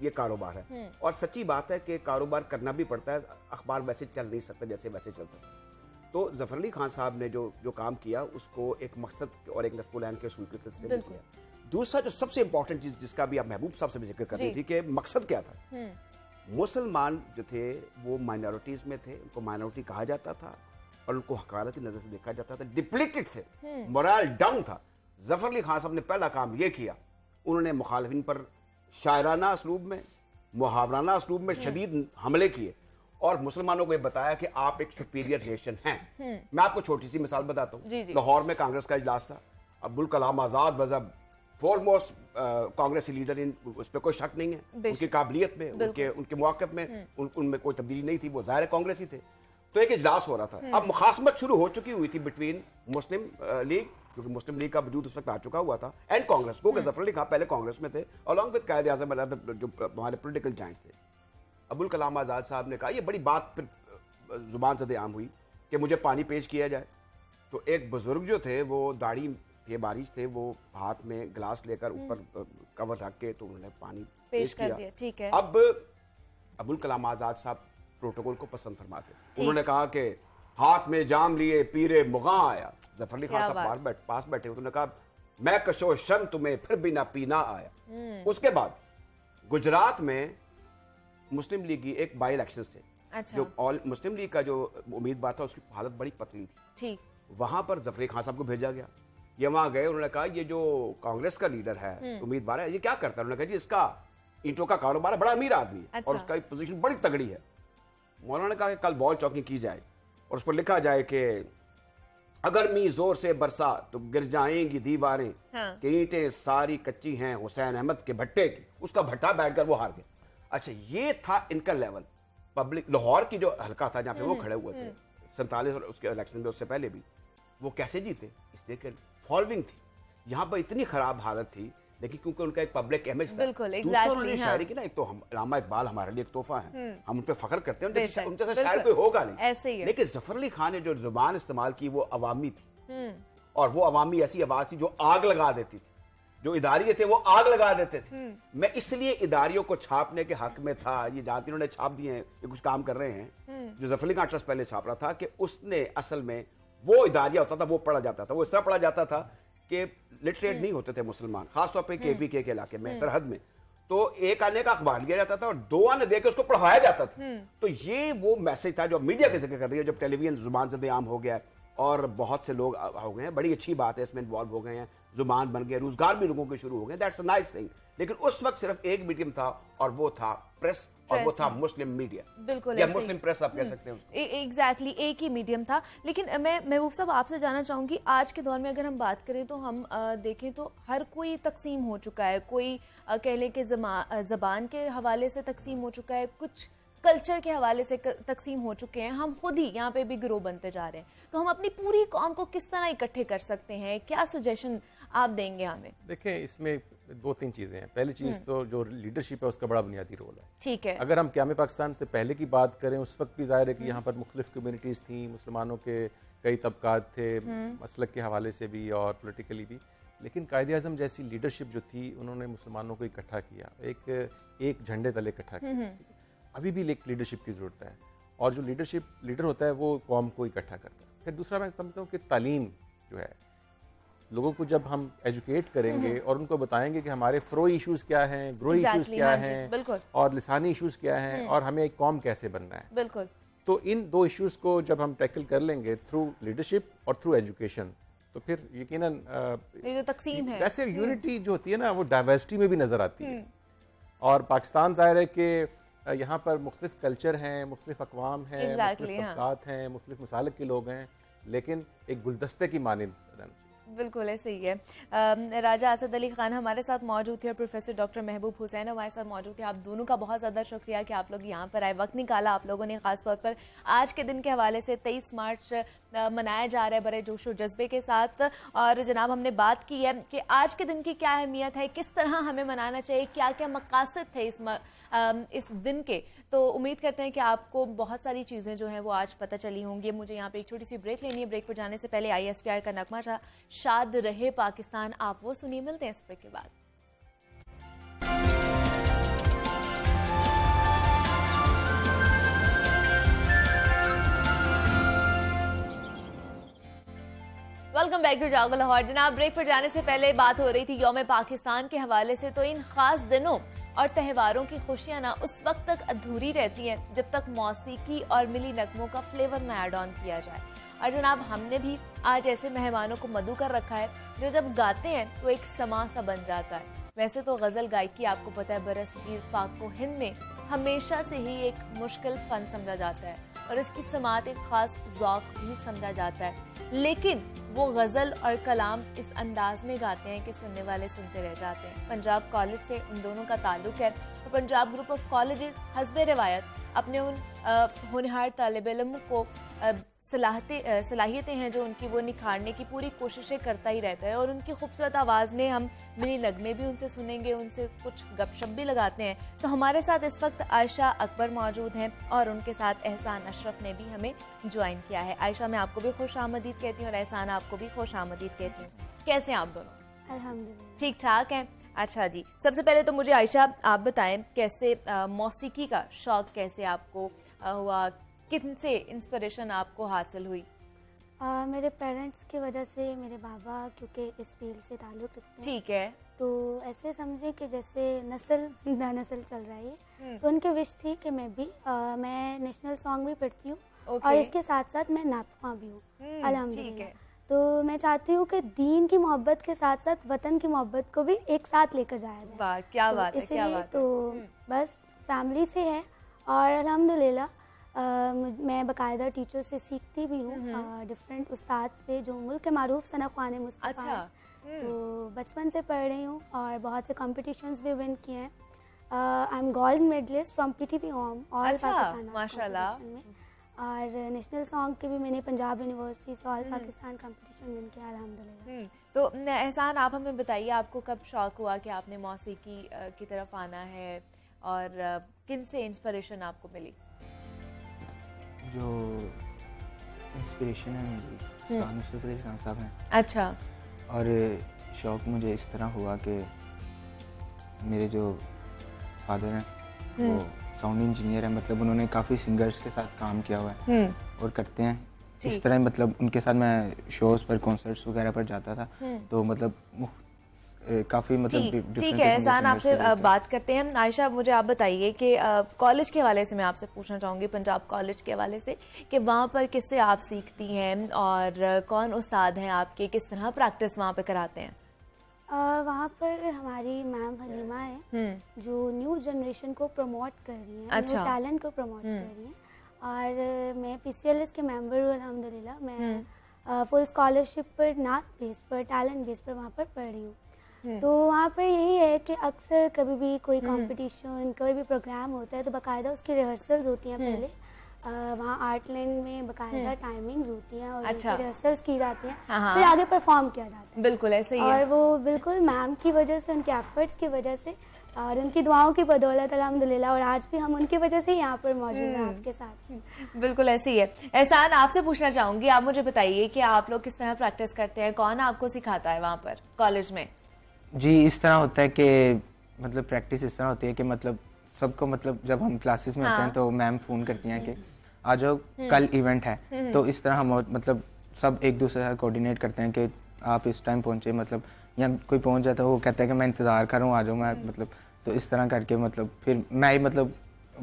[SPEAKER 5] ये कारोबार है। और सच्ची बात है कि कारोबार करना भी पड़ता है, अखबार वैसे चल नहीं सकता जैसे वैसे चलता है। तो ज़फ़र अली ख़ान साहब ने जो काम किया उसको एक मकसद और एक नस्ब-उल-आइन के उसूल के सिलसिले में किया। दूसरा जो सबसे इंपॉर्टेंट चीज जिसका भी आप महबूब साहब से भी जिक्र कर रही थी कि मकसद क्या था, मुसलमान जो थे वो माइनॉरिटीज में थे, उनको माइनॉरिटी कहा जाता था और उनको हकारती नजर से देखा जाता था, डिप्लीटेड थे, मोरल डाउन था। ज़फ़र अली ख़ान साहब ने पहला काम ये किया, उन्होंने मुखालिफिन पर शायराना असलूब में, मुहावराना असलूब में शदीद हमले किए और मुसलमानों को ये बताया कि आप एक सुपीरियर नेशन हैं। मैं आपको छोटी सी मिसाल बताता हूँ। लाहौर में कांग्रेस का इजलास था, अब्दुल कलाम आजाद वज़ फॉरमोस्ट कांग्रेसी लीडर, इन उस पर कोई शक नहीं है, उनकी काबिलियत में, उनके मौक़िफ़ में उनमें कोई तब्दीली नहीं थी, वो ज़ाहिर कांग्रेसी थे। तो एक इजलास हो रहा था, अब मुखासमत शुरू हो चुकी हुई थी बिटवीन मुस्लिम लीग, क्योंकि मुस्लिम लीग का वजूद उस वक्त आ चुका हुआ था, एंड कांग्रेस, क्योंकि ज़फ़र अली ख़ान पहले कांग्रेस में थे अलॉन्ग विद कायद आज़म जो हमारे पॉलिटिकल जायंट्स थे। अब्दुल कलाम आज़ाद साहब ने कहा, ये बड़ी बात फिर जुबान से आम हुई कि मुझे पानी पेश किया जाए। तो एक बुजुर्ग जो थे वो दाढ़ी थे, बारिश थे, वो हाथ में गिलास लेकर ऊपर कवर रख के तो उन्होंने पानी पेश कर दिया। ठीक है। अब अब्दुल कलाम आज़ाद साहब प्रोटोकॉल को पसंद फरमाते, उन्होंने कहा कि हाथ में जाम लिए पीरे मुगा आया। ज़फ़र अली ख़ान साहब पास बैठे, उन्होंने कहा मैं कशो शम तुम्हें फिर भी ना पीना आया। उसके बाद गुजरात में मुस्लिम लीग की एक बाई इलेक्शन से, जो ऑल मुस्लिम लीग का जो उम्मीदवार था उसकी हालत बड़ी पतली थी, वहां पर ज़फ़र अली ख़ान साहब को भेजा गया। ये वहां गए, उन्होंने कहा ये जो कांग्रेस का लीडर है, उम्मीदवार है, ये क्या करता है? उन्होंने कहा जी इसका ईंटों का कारोबार है, बड़ा अमीर आदमी है और उसका पोजीशन बड़ी तगड़ी है। मौलाना ने कहा कि कल बॉल चौकी की जाए और उस पर लिखा जाए कि अगर मी जोर से बरसा तो गिर जाएंगी दीवारें, कि ईंटें सारी कच्ची हैं हुसैन अहमद के भट्टे की। उसका भट्टा बैठकर वो हार गया। अच्छा, ये था इनका लेवल। पब्लिक लाहौर की जो हल्का था जहाँ पे वो खड़े हुए थे 47 और उसके इलेक्शन में, उससे पहले भी, वो कैसे जीते? इसलिए कि फॉलोइंग थी, यहाँ पर इतनी खराब हालत थी, लेकिन क्योंकि उनका एक पब्लिक इमेज था। दूसरा उन्होंने शायरी की ना, एक तो हम अल्लामा इकबाल हमारे लिए एक तोहफा है, हम उन पर फख्र करते हैं, उनके साथ शायर कोई होगा नहीं, लेकिन ज़फ़र अली ख़ान ने जो जुबान इस्तेमाल की वो अवामी थी, और वो अवामी ऐसी आवाज थी जो आग लगा देती थी। जो इदारिये थे वो आग लगा देते थे। मैं इसलिए इदारियों को छापने के हक में था। ये जानती उन्होंने छाप दिए हैं, ये कुछ काम कर रहे हैं जो ज़फ़र अली ख़ान ट्रस्ट पहले छाप रहा था, कि उसने असल में वो इदारिया होता था, वो पढ़ा जाता था, वो इस तरह पढ़ा जाता था कि लिटरेट नहीं होते थे मुसलमान, खासतौर पर KPK के इलाके में, सरहद में, तो एक आने का अखबार लिया जाता था और 2 आने देकर उसको पढ़ाया जाता था। तो ये वो मैसेज था जो मीडिया के जिक्र कर रही है, जब टेलीविजन जुबान से आम हो गया और बहुत से लोग हो गए हैं, बड़ी अच्छी बात है, इसमें इन्वॉल्व हो गए हैं, जुबान बन गए, रोजगार भी लोगों के शुरू हो गए, दैट्स अ नाइस थिंग। लेकिन उस वक्त सिर्फ एक मीडियम था और वो था प्रेस, और वो था मुस्लिम मीडिया, बिल्कुल, या मुस्लिम प्रेस आप कह सकते हैं।
[SPEAKER 1] एग्जैक्टली, एक ही मीडियम था। लेकिन मैं महबूब साहब आपसे जानना चाहूंगी, आज के दौर में अगर हम बात करें तो हम देखें तो हर कोई तकसीम हो चुका है, कोई कह लें कि ज़बान के हवाले से तकसीम हो चुका है, कुछ कल्चर के हवाले से तकसीम हो चुके हैं, हम खुद ही यहाँ पे भी गिरोह बनते जा रहे हैं। तो हम अपनी पूरी कौम को किस तरह इकट्ठे कर सकते हैं? क्या सजेशन आप देंगे हमें?
[SPEAKER 4] देखें, इसमें 2-3 चीज़ें हैं। पहली चीज़ तो जो लीडरशिप है उसका बड़ा बुनियादी रोल है।
[SPEAKER 1] ठीक है।
[SPEAKER 4] अगर हम क़याम पाकिस्तान से पहले की बात करें, उस वक्त भी ज़ाहिर है कि यहाँ पर मुख्तलिफ कम्युनिटीज़ थी, मुसलमानों के कई तबकात थे, मसलक के हवाले से भी और पोलिटिकली भी, लेकिन कायद-ए-आज़म जैसी लीडरशिप जो थी उन्होंने मुसलमानों को इकट्ठा किया, एक झंडे तले इकट्ठा किया। अभी भी एक लीडरशिप की ज़रूरत है, और जो लीडर होता है वो कौम को इकट्ठा करता है। फिर दूसरा मैं समझता हूँ कि तालीम जो है, लोगों को जब हम एजुकेट करेंगे और उनको बताएंगे कि हमारे फ्रोई इश्यूज़ क्या हैं, ग्रोई इश्यूज़ क्या हैं, और लिसानी इश्यूज़ क्या हैं, और हमें एक कौम कैसे बनना है, बिल्कुल, तो इन 2 इश्यूज़ को जब हम टैकल कर लेंगे थ्रू लीडरशिप और थ्रू एजुकेशन, तो फिर यकीनन
[SPEAKER 1] ये जो तकसीम है,
[SPEAKER 4] वैसे यूनिटी जो होती है ना वो डाइवर्सिटी में भी नजर आती है। और पाकिस्तान जाहिर है कि यहाँ पर मुख्तलिफ कल्चर हैं, मुख्तलिफ अकवाम हैं, मुख्तलिफ तबकात हैं, मुख्तलिफ मसालिक के लोग हैं, लेकिन एक गुलदस्ते की मानिंद रहना चाहिए।
[SPEAKER 1] बिल्कुल ऐसे ही है। राजा असद अली खान हमारे साथ मौजूद थे और प्रोफेसर डॉक्टर महबूब हुसैन हमारे साथ मौजूद थे। आप दोनों का बहुत ज़्यादा शुक्रिया कि आप लोग यहाँ पर आए, वक्त निकाला आप लोगों ने। खास तौर पर आज के दिन के हवाले से 23 मार्च मनाया जा रहा है बड़े जोश और जज्बे के साथ। और जनाब हमने बात की है कि आज के दिन की क्या अहमियत है, किस तरह हमें मनाना चाहिए, क्या क्या मकासद थे इस दिन के। तो उम्मीद करते हैं कि आपको बहुत सारी चीज़ें जो हैं वो आज पता चली होंगी। मुझे यहाँ पे एक छोटी सी ब्रेक लेनी है। ब्रेक पर जाने से पहले ISPR का नगमा था, शाद रहे पाकिस्तान, आप वो सुनिए। मिलते हैं इस ब्रेक के बाद। वेलकम बैक टू जागो लाहौर। जनाब ब्रेक पर जाने से पहले बात हो रही थी यौम पाकिस्तान के हवाले से। तो इन खास दिनों और त्योहारों की खुशियां ना उस वक्त तक अधूरी रहती हैं जब तक मौसीकी और मिली नगमों का फ्लेवर ना ऐड ऑन किया जाए। और जनाब हमने भी आज ऐसे मेहमानों को मदू कर रखा है जो जब गाते हैं तो एक समा सा बन जाता है। वैसे तो गजल गायकी आपको पता है बरसगीर पाक व हिंद में हमेशा से ही एक मुश्किल फन समझा जाता है और इसकी समात एक खास ज़ौक भी समझा जाता है। लेकिन वो गजल और कलाम इस अंदाज में गाते हैं कि सुनने वाले सुनते रह जाते हैं। पंजाब कॉलेज से उन दोनों का ताल्लुक है और पंजाब ग्रुप ऑफ कॉलेजेस हस्बे रिवायत अपने उन होनहार तालिब इल्म को सलाहियतें हैं जो उनकी वो निखारने की पूरी कोशिशें करता ही रहता है। और उनकी खूबसूरत आवाज़ में हम मिली नगमे भी उनसे सुनेंगे, उनसे कुछ गपशप भी लगाते हैं। तो हमारे साथ इस वक्त आयशा अकबर मौजूद हैं और उनके साथ एहसान अशरफ ने भी हमें ज्वाइन किया है। आयशा मैं आपको भी खुश आमदीद कहती हूँ और एहसान आपको भी खुश आमदीद कहती हूँ। कैसे हैं आप दोनों?
[SPEAKER 6] अल्हम्दुलिल्लाह
[SPEAKER 1] ठीक ठाक हैं। अच्छा जी, सबसे पहले तो मुझे आयशा आप बताएं कैसे मौसीकी का शौक कैसे आपको हुआ, किन से इंस्पिरेशन आपको हासिल हुई?
[SPEAKER 6] मेरे पेरेंट्स की वजह से, मेरे बाबा क्योंकि इस फील्ड से ताल्लुक़ रखते हैं,
[SPEAKER 1] ठीक है,
[SPEAKER 6] तो ऐसे समझे कि जैसे नस्ल दर नस्ल चल रहा है। तो उनकी विश थी कि मैं भी मैं नेशनल सॉन्ग भी पढ़ती हूँ और इसके साथ साथ मैं नातख़्वां भी हूँ अल्हम्दुलिल्लाह। तो मैं चाहती हूँ कि दीन की मोहब्बत के साथ साथ वतन की मोहब्बत को भी एक साथ लेकर जाया जाए।
[SPEAKER 1] वाह क्या
[SPEAKER 6] तो
[SPEAKER 1] बात है, क्या बात है।
[SPEAKER 6] तो बस फैमिली से है और अल्हम्दुलिल्लाह मैं बाकायदा टीचर से सीखती भी हूँ, डिफरेंट उस्ताद से जो मुल्क के मारूफ सना ख्वान मुस्तफा।
[SPEAKER 1] अच्छा।
[SPEAKER 6] तो बचपन से पढ़ रही हूँ और बहुत से कॉम्पिटिशन्स भी विन किए हैं। I am gold medalist from PTV home all Pakistan
[SPEAKER 1] माशाल्लाह
[SPEAKER 6] में। और नेशनल सॉन्ग के भी मैंने पंजाब यूनिवर्सिटी से ऑल पाकिस्तान कंपटीशन विन किया अल्हम्दुलिल्लाह।
[SPEAKER 1] तो एहसान आप हमें बताइए आपको कब शौक हुआ कि आपने मौसीकी की तरफ आना है और किन से इंस्पिरेशन आपको मिली?
[SPEAKER 7] जो इंस्पिरेशन है मेरी नुसरत अली खान साहब हैं।
[SPEAKER 1] अच्छा।
[SPEAKER 7] और शौक़ मुझे इस तरह हुआ कि मेरे जो फादर हैं वो साउंड इंजीनियर हैं, मतलब उन्होंने काफ़ी सिंगर्स के साथ काम किया हुआ है और करते हैं इस तरह। मतलब उनके साथ मैं शोज़ पर, कॉन्सर्ट्स वगैरह पर जाता था, तो मतलब काफ़ी मतलब
[SPEAKER 1] ठीक है। एहसान आपसे बात करते हैं। आयशा मुझे आप बताइए कि कॉलेज के हवाले से मैं आपसे पूछना चाहूँगी, पंजाब कॉलेज के हवाले से, कि वहाँ पर किससे आप सीखती हैं और कौन उस्ताद हैं आपके, किस तरह प्रैक्टिस वहाँ पे कराते हैं?
[SPEAKER 6] वहाँ पर हमारी मैम हलीमा है जो न्यू जनरेशन को प्रमोट कर रही हैं,
[SPEAKER 1] अच्छा।
[SPEAKER 6] न्यू टैलेंट को प्रमोट कर रही हैं। और मैं PCLS के मेंबर हूँ अल्हम्दुलिल्लाह। मैं फुल स्कॉलरशिप पर, नात बेस पर, टैलेंट बेस पर वहाँ पर पढ़ रही हूँ। तो वहाँ पर यही है कि अक्सर कभी भी कोई कंपटीशन, कोई भी प्रोग्राम होता है तो बाकायदा उसकी रिहर्सल्स होती हैं पहले। वहाँ आर्टलैंड में बाकायदा टाइमिंग होती हैं और
[SPEAKER 1] अच्छा।
[SPEAKER 6] रिहर्सल्स की जाती हैं, फिर आगे परफॉर्म किया जाता है।
[SPEAKER 1] बिल्कुल ऐसे ही
[SPEAKER 6] और
[SPEAKER 1] है।
[SPEAKER 6] वो बिल्कुल मैम की वजह से, उनके एफर्ट्स की वजह से और उनकी दुआओं की बदौलत अल्हम्दुलिल्लाह, और आज भी हम उनकी वजह से ही यहाँ पर मौजूद हैं आपके साथ।
[SPEAKER 1] बिल्कुल ऐसे ही है। एहसान आपसे पूछना चाहूँगी, आप मुझे बताइए कि आप लोग किस तरह प्रैक्टिस करते हैं, कौन आपको सिखाता है वहाँ पर कॉलेज में?
[SPEAKER 7] जी इस तरह होता है कि मतलब प्रैक्टिस इस तरह होती है कि मतलब सबको, मतलब जब हम क्लासेस में होते हैं तो मैम फ़ोन करती हैं कि आ जाओ कल इवेंट है, तो इस तरह हम मतलब सब एक दूसरे से कोऑर्डिनेट करते हैं कि आप इस टाइम पहुँचे, मतलब या कोई पहुँच जाता है वो कहता है कि मैं इंतज़ार कर रहा हूँ, आ जाओ मैं, मतलब तो इस तरह करके मतलब फिर मैं ही मतलब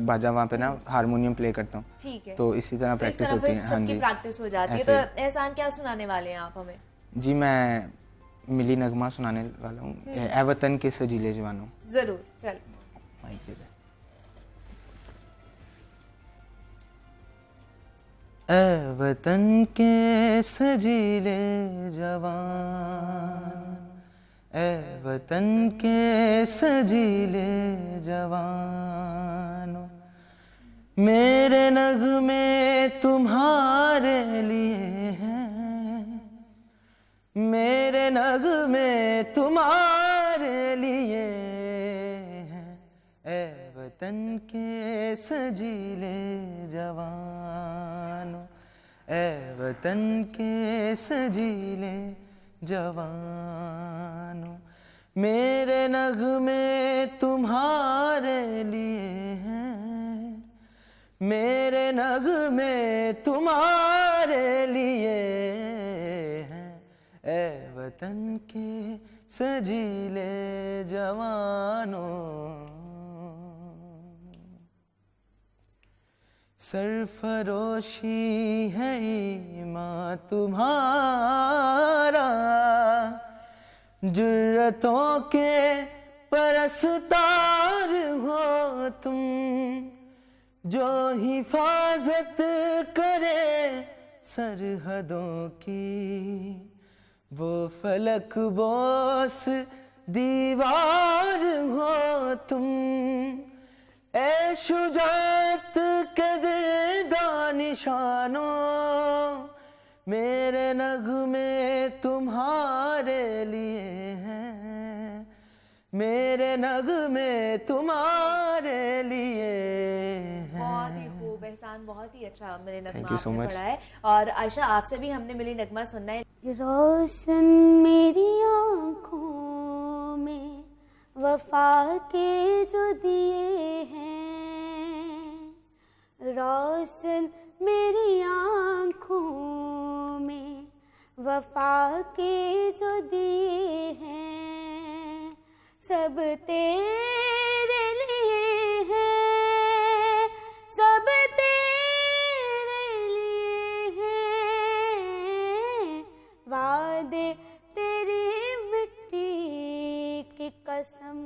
[SPEAKER 7] बाजा वहाँ पे ना हारमोनियम प्ले करता हूँ।
[SPEAKER 1] ठीक है।
[SPEAKER 7] तो इसी तरह प्रैक्टिस होती है। हाँ जी,
[SPEAKER 1] प्रैक्टिस हो जाती है। तो एहसान क्या सुनाने वाले हैं आप हमें?
[SPEAKER 7] जी मैं मिली नगमा सुनाने वाला हूँ, ए वतन के सजीले जवानों।
[SPEAKER 1] जरूर, चल।
[SPEAKER 7] माइक दे दे। ए वतन के सजीले जवान, ए वतन के सजीले जवानों, मेरे नगमे तुम्हारे लिए हैं, मेरे नगमे तुम्हारे लिए हैं, ए वतन के सजीले जवानों, ए वतन के सजीले जवानों, मेरे नगमे तुम्हारे लिए हैं, मेरे नगमे तुम्हारे लिए हैं, ए वतन के सजीले जवानों। सरफरोशी है ईमान तुम्हारा, जुर्रतों के परस्तार हो तुम, जो हिफाजत करे सरहदों की, वो फलक बोस दीवार हो तुम, ए शुजात के जिंदा निशानों, मेरे नगमे तुम्हारे लिए हैं, मेरे नगमे तुम्हारे लिए हैं।
[SPEAKER 1] बहुत ही खूब एहसान, बहुत ही अच्छा मिली नगमा
[SPEAKER 7] Thank you so
[SPEAKER 1] आपने
[SPEAKER 7] much.
[SPEAKER 1] पढ़ा है। और आयशा, आपसे भी हमने मिली नगमा सुनना है।
[SPEAKER 6] रोशन मेरी आँखों में वफा के जो दिए हैं, रोशन मेरी आँखों में वफा के जो दिए हैं, सब तेरे लिए हैं, सब तेरे लिए हैं, वादे तेरी मिट्टी की कसम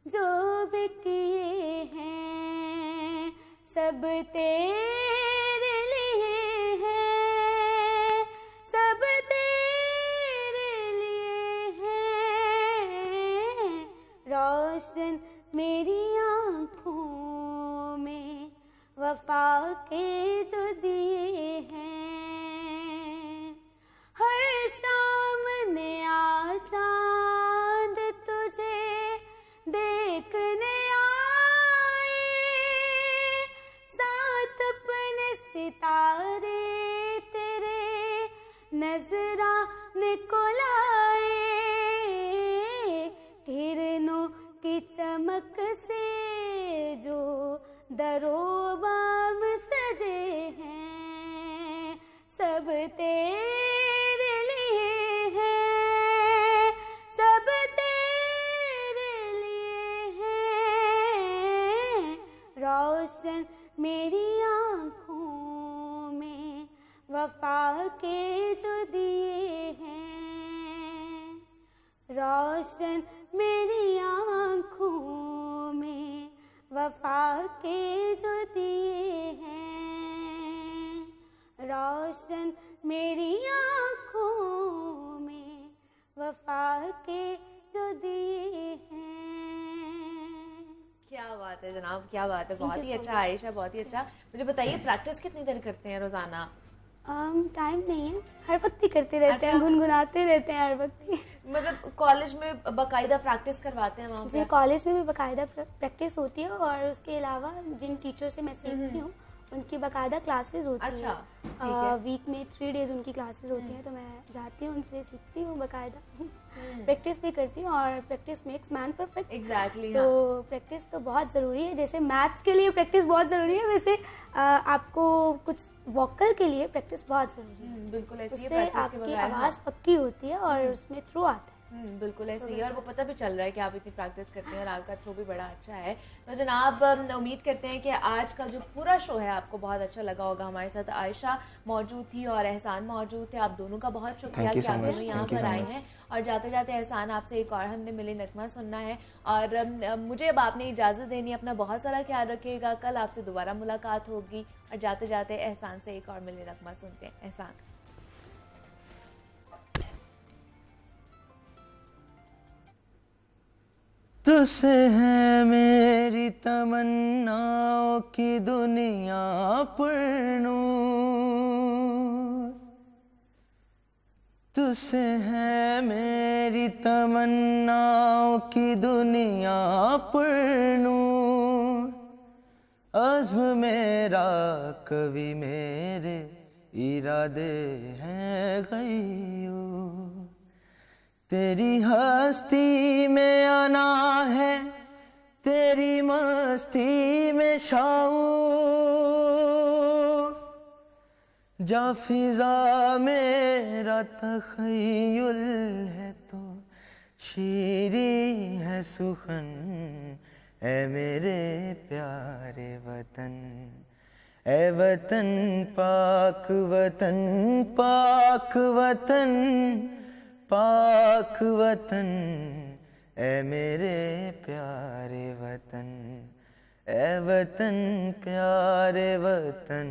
[SPEAKER 6] जो भी किए हैं, सब तेरे लिए हैं, सब तेरे लिए हैं, रोशन मेरी आँखों में वफा के जो दिए हैं, हर शाम नया चांद तुझे देखने आए, साथ अपने सितारे तेरे नजराने को लाए, किरणों की चमक से जो दरोबाम सजे हैं, सब तेरे लिए हैं, सब तेरे लिए हैं, रोशन मेरी आँखों में वफा के जो दिए हैं, रोशन मेरी आँखों में वफा के जो दिए हैं, रोशन मेरी आँखों में वफा के जो दिए हैं।
[SPEAKER 1] क्या बात है जनाब, क्या बात है, बहुत ही अच्छा आयशा, बहुत ही अच्छा। मुझे बताइए, प्रैक्टिस कितनी देर करते हैं रोजाना?
[SPEAKER 6] टाइम नहीं है, हर वक्त ही करते रहते हैं, गुनगुनाते रहते हैं हर वक्त ही।
[SPEAKER 1] मतलब कॉलेज में बाकायदा प्रैक्टिस करवाते हैं वहाँ
[SPEAKER 6] जी,
[SPEAKER 1] पे?
[SPEAKER 6] कॉलेज में भी बाकायदा प्रैक्टिस होती है, और उसके अलावा जिन टीचर से मैं सीखती हूँ उनकी बाकायदा क्लासेस होती
[SPEAKER 1] अच्छा,
[SPEAKER 6] हैं। वीक में 3 डेज उनकी क्लासेस होती हैं, तो मैं जाती हूँ, उनसे सीखती हूँ बाकायदा, प्रैक्टिस भी करती हूँ, और practice makes man perfect.
[SPEAKER 1] Exactly.
[SPEAKER 6] तो प्रैक्टिस तो बहुत ज़रूरी है, जैसे मैथ्स के लिए प्रैक्टिस बहुत ज़रूरी है, वैसे आपको कुछ वोकल के लिए प्रैक्टिस बहुत ज़रूरी है।
[SPEAKER 1] बिल्कुल ऐसी है,
[SPEAKER 6] उससे
[SPEAKER 1] प्रैक्टिस के
[SPEAKER 6] आपकी
[SPEAKER 1] बगैर।
[SPEAKER 6] आवाज़ पक्की होती है और उसमें थ्रू आता है।
[SPEAKER 1] बिल्कुल ऐसे ही है और वो पता भी चल रहा है कि आप इतनी प्रैक्टिस करते हैं और आपका थ्रो भी बड़ा अच्छा है। तो जनाब उम्मीद करते हैं कि आज का जो पूरा शो है आपको बहुत अच्छा लगा होगा। हमारे साथ आयशा मौजूद थी और एहसान मौजूद थे। आप दोनों का बहुत शुक्रिया कि आप दोनों यहाँ पर आए हैं। और जाते जाते एहसान आपसे एक और हमने मिले नगमा सुनना है और मुझे अब आपने इजाज़त देनी है। अपना बहुत सारा ख्याल रखिएगा, कल आपसे दोबारा मुलाकात होगी। और जाते जाते एहसान से एक और मिले नगमा सुनते हैं। एहसान।
[SPEAKER 7] तुझसे है मेरी तमन्नाओं की दुनिया पुरनूर, तुझसे है मेरी तमन्नाओं की दुनिया पुरनूर। अज़्म मेरा कवि मेरे इरादे हैं गयूर। तेरी हस्ती में आना है, तेरी मस्ती में शाऊर। जा फिजा मेरा तख़य्युल है तो शीरी है सुखन। ऐ मेरे प्यारे वतन, ऐ वतन पाक वतन, पाक वतन, पाक वतन। ऐ मेरे प्यारे वतन, ऐ वतन प्यारे वतन।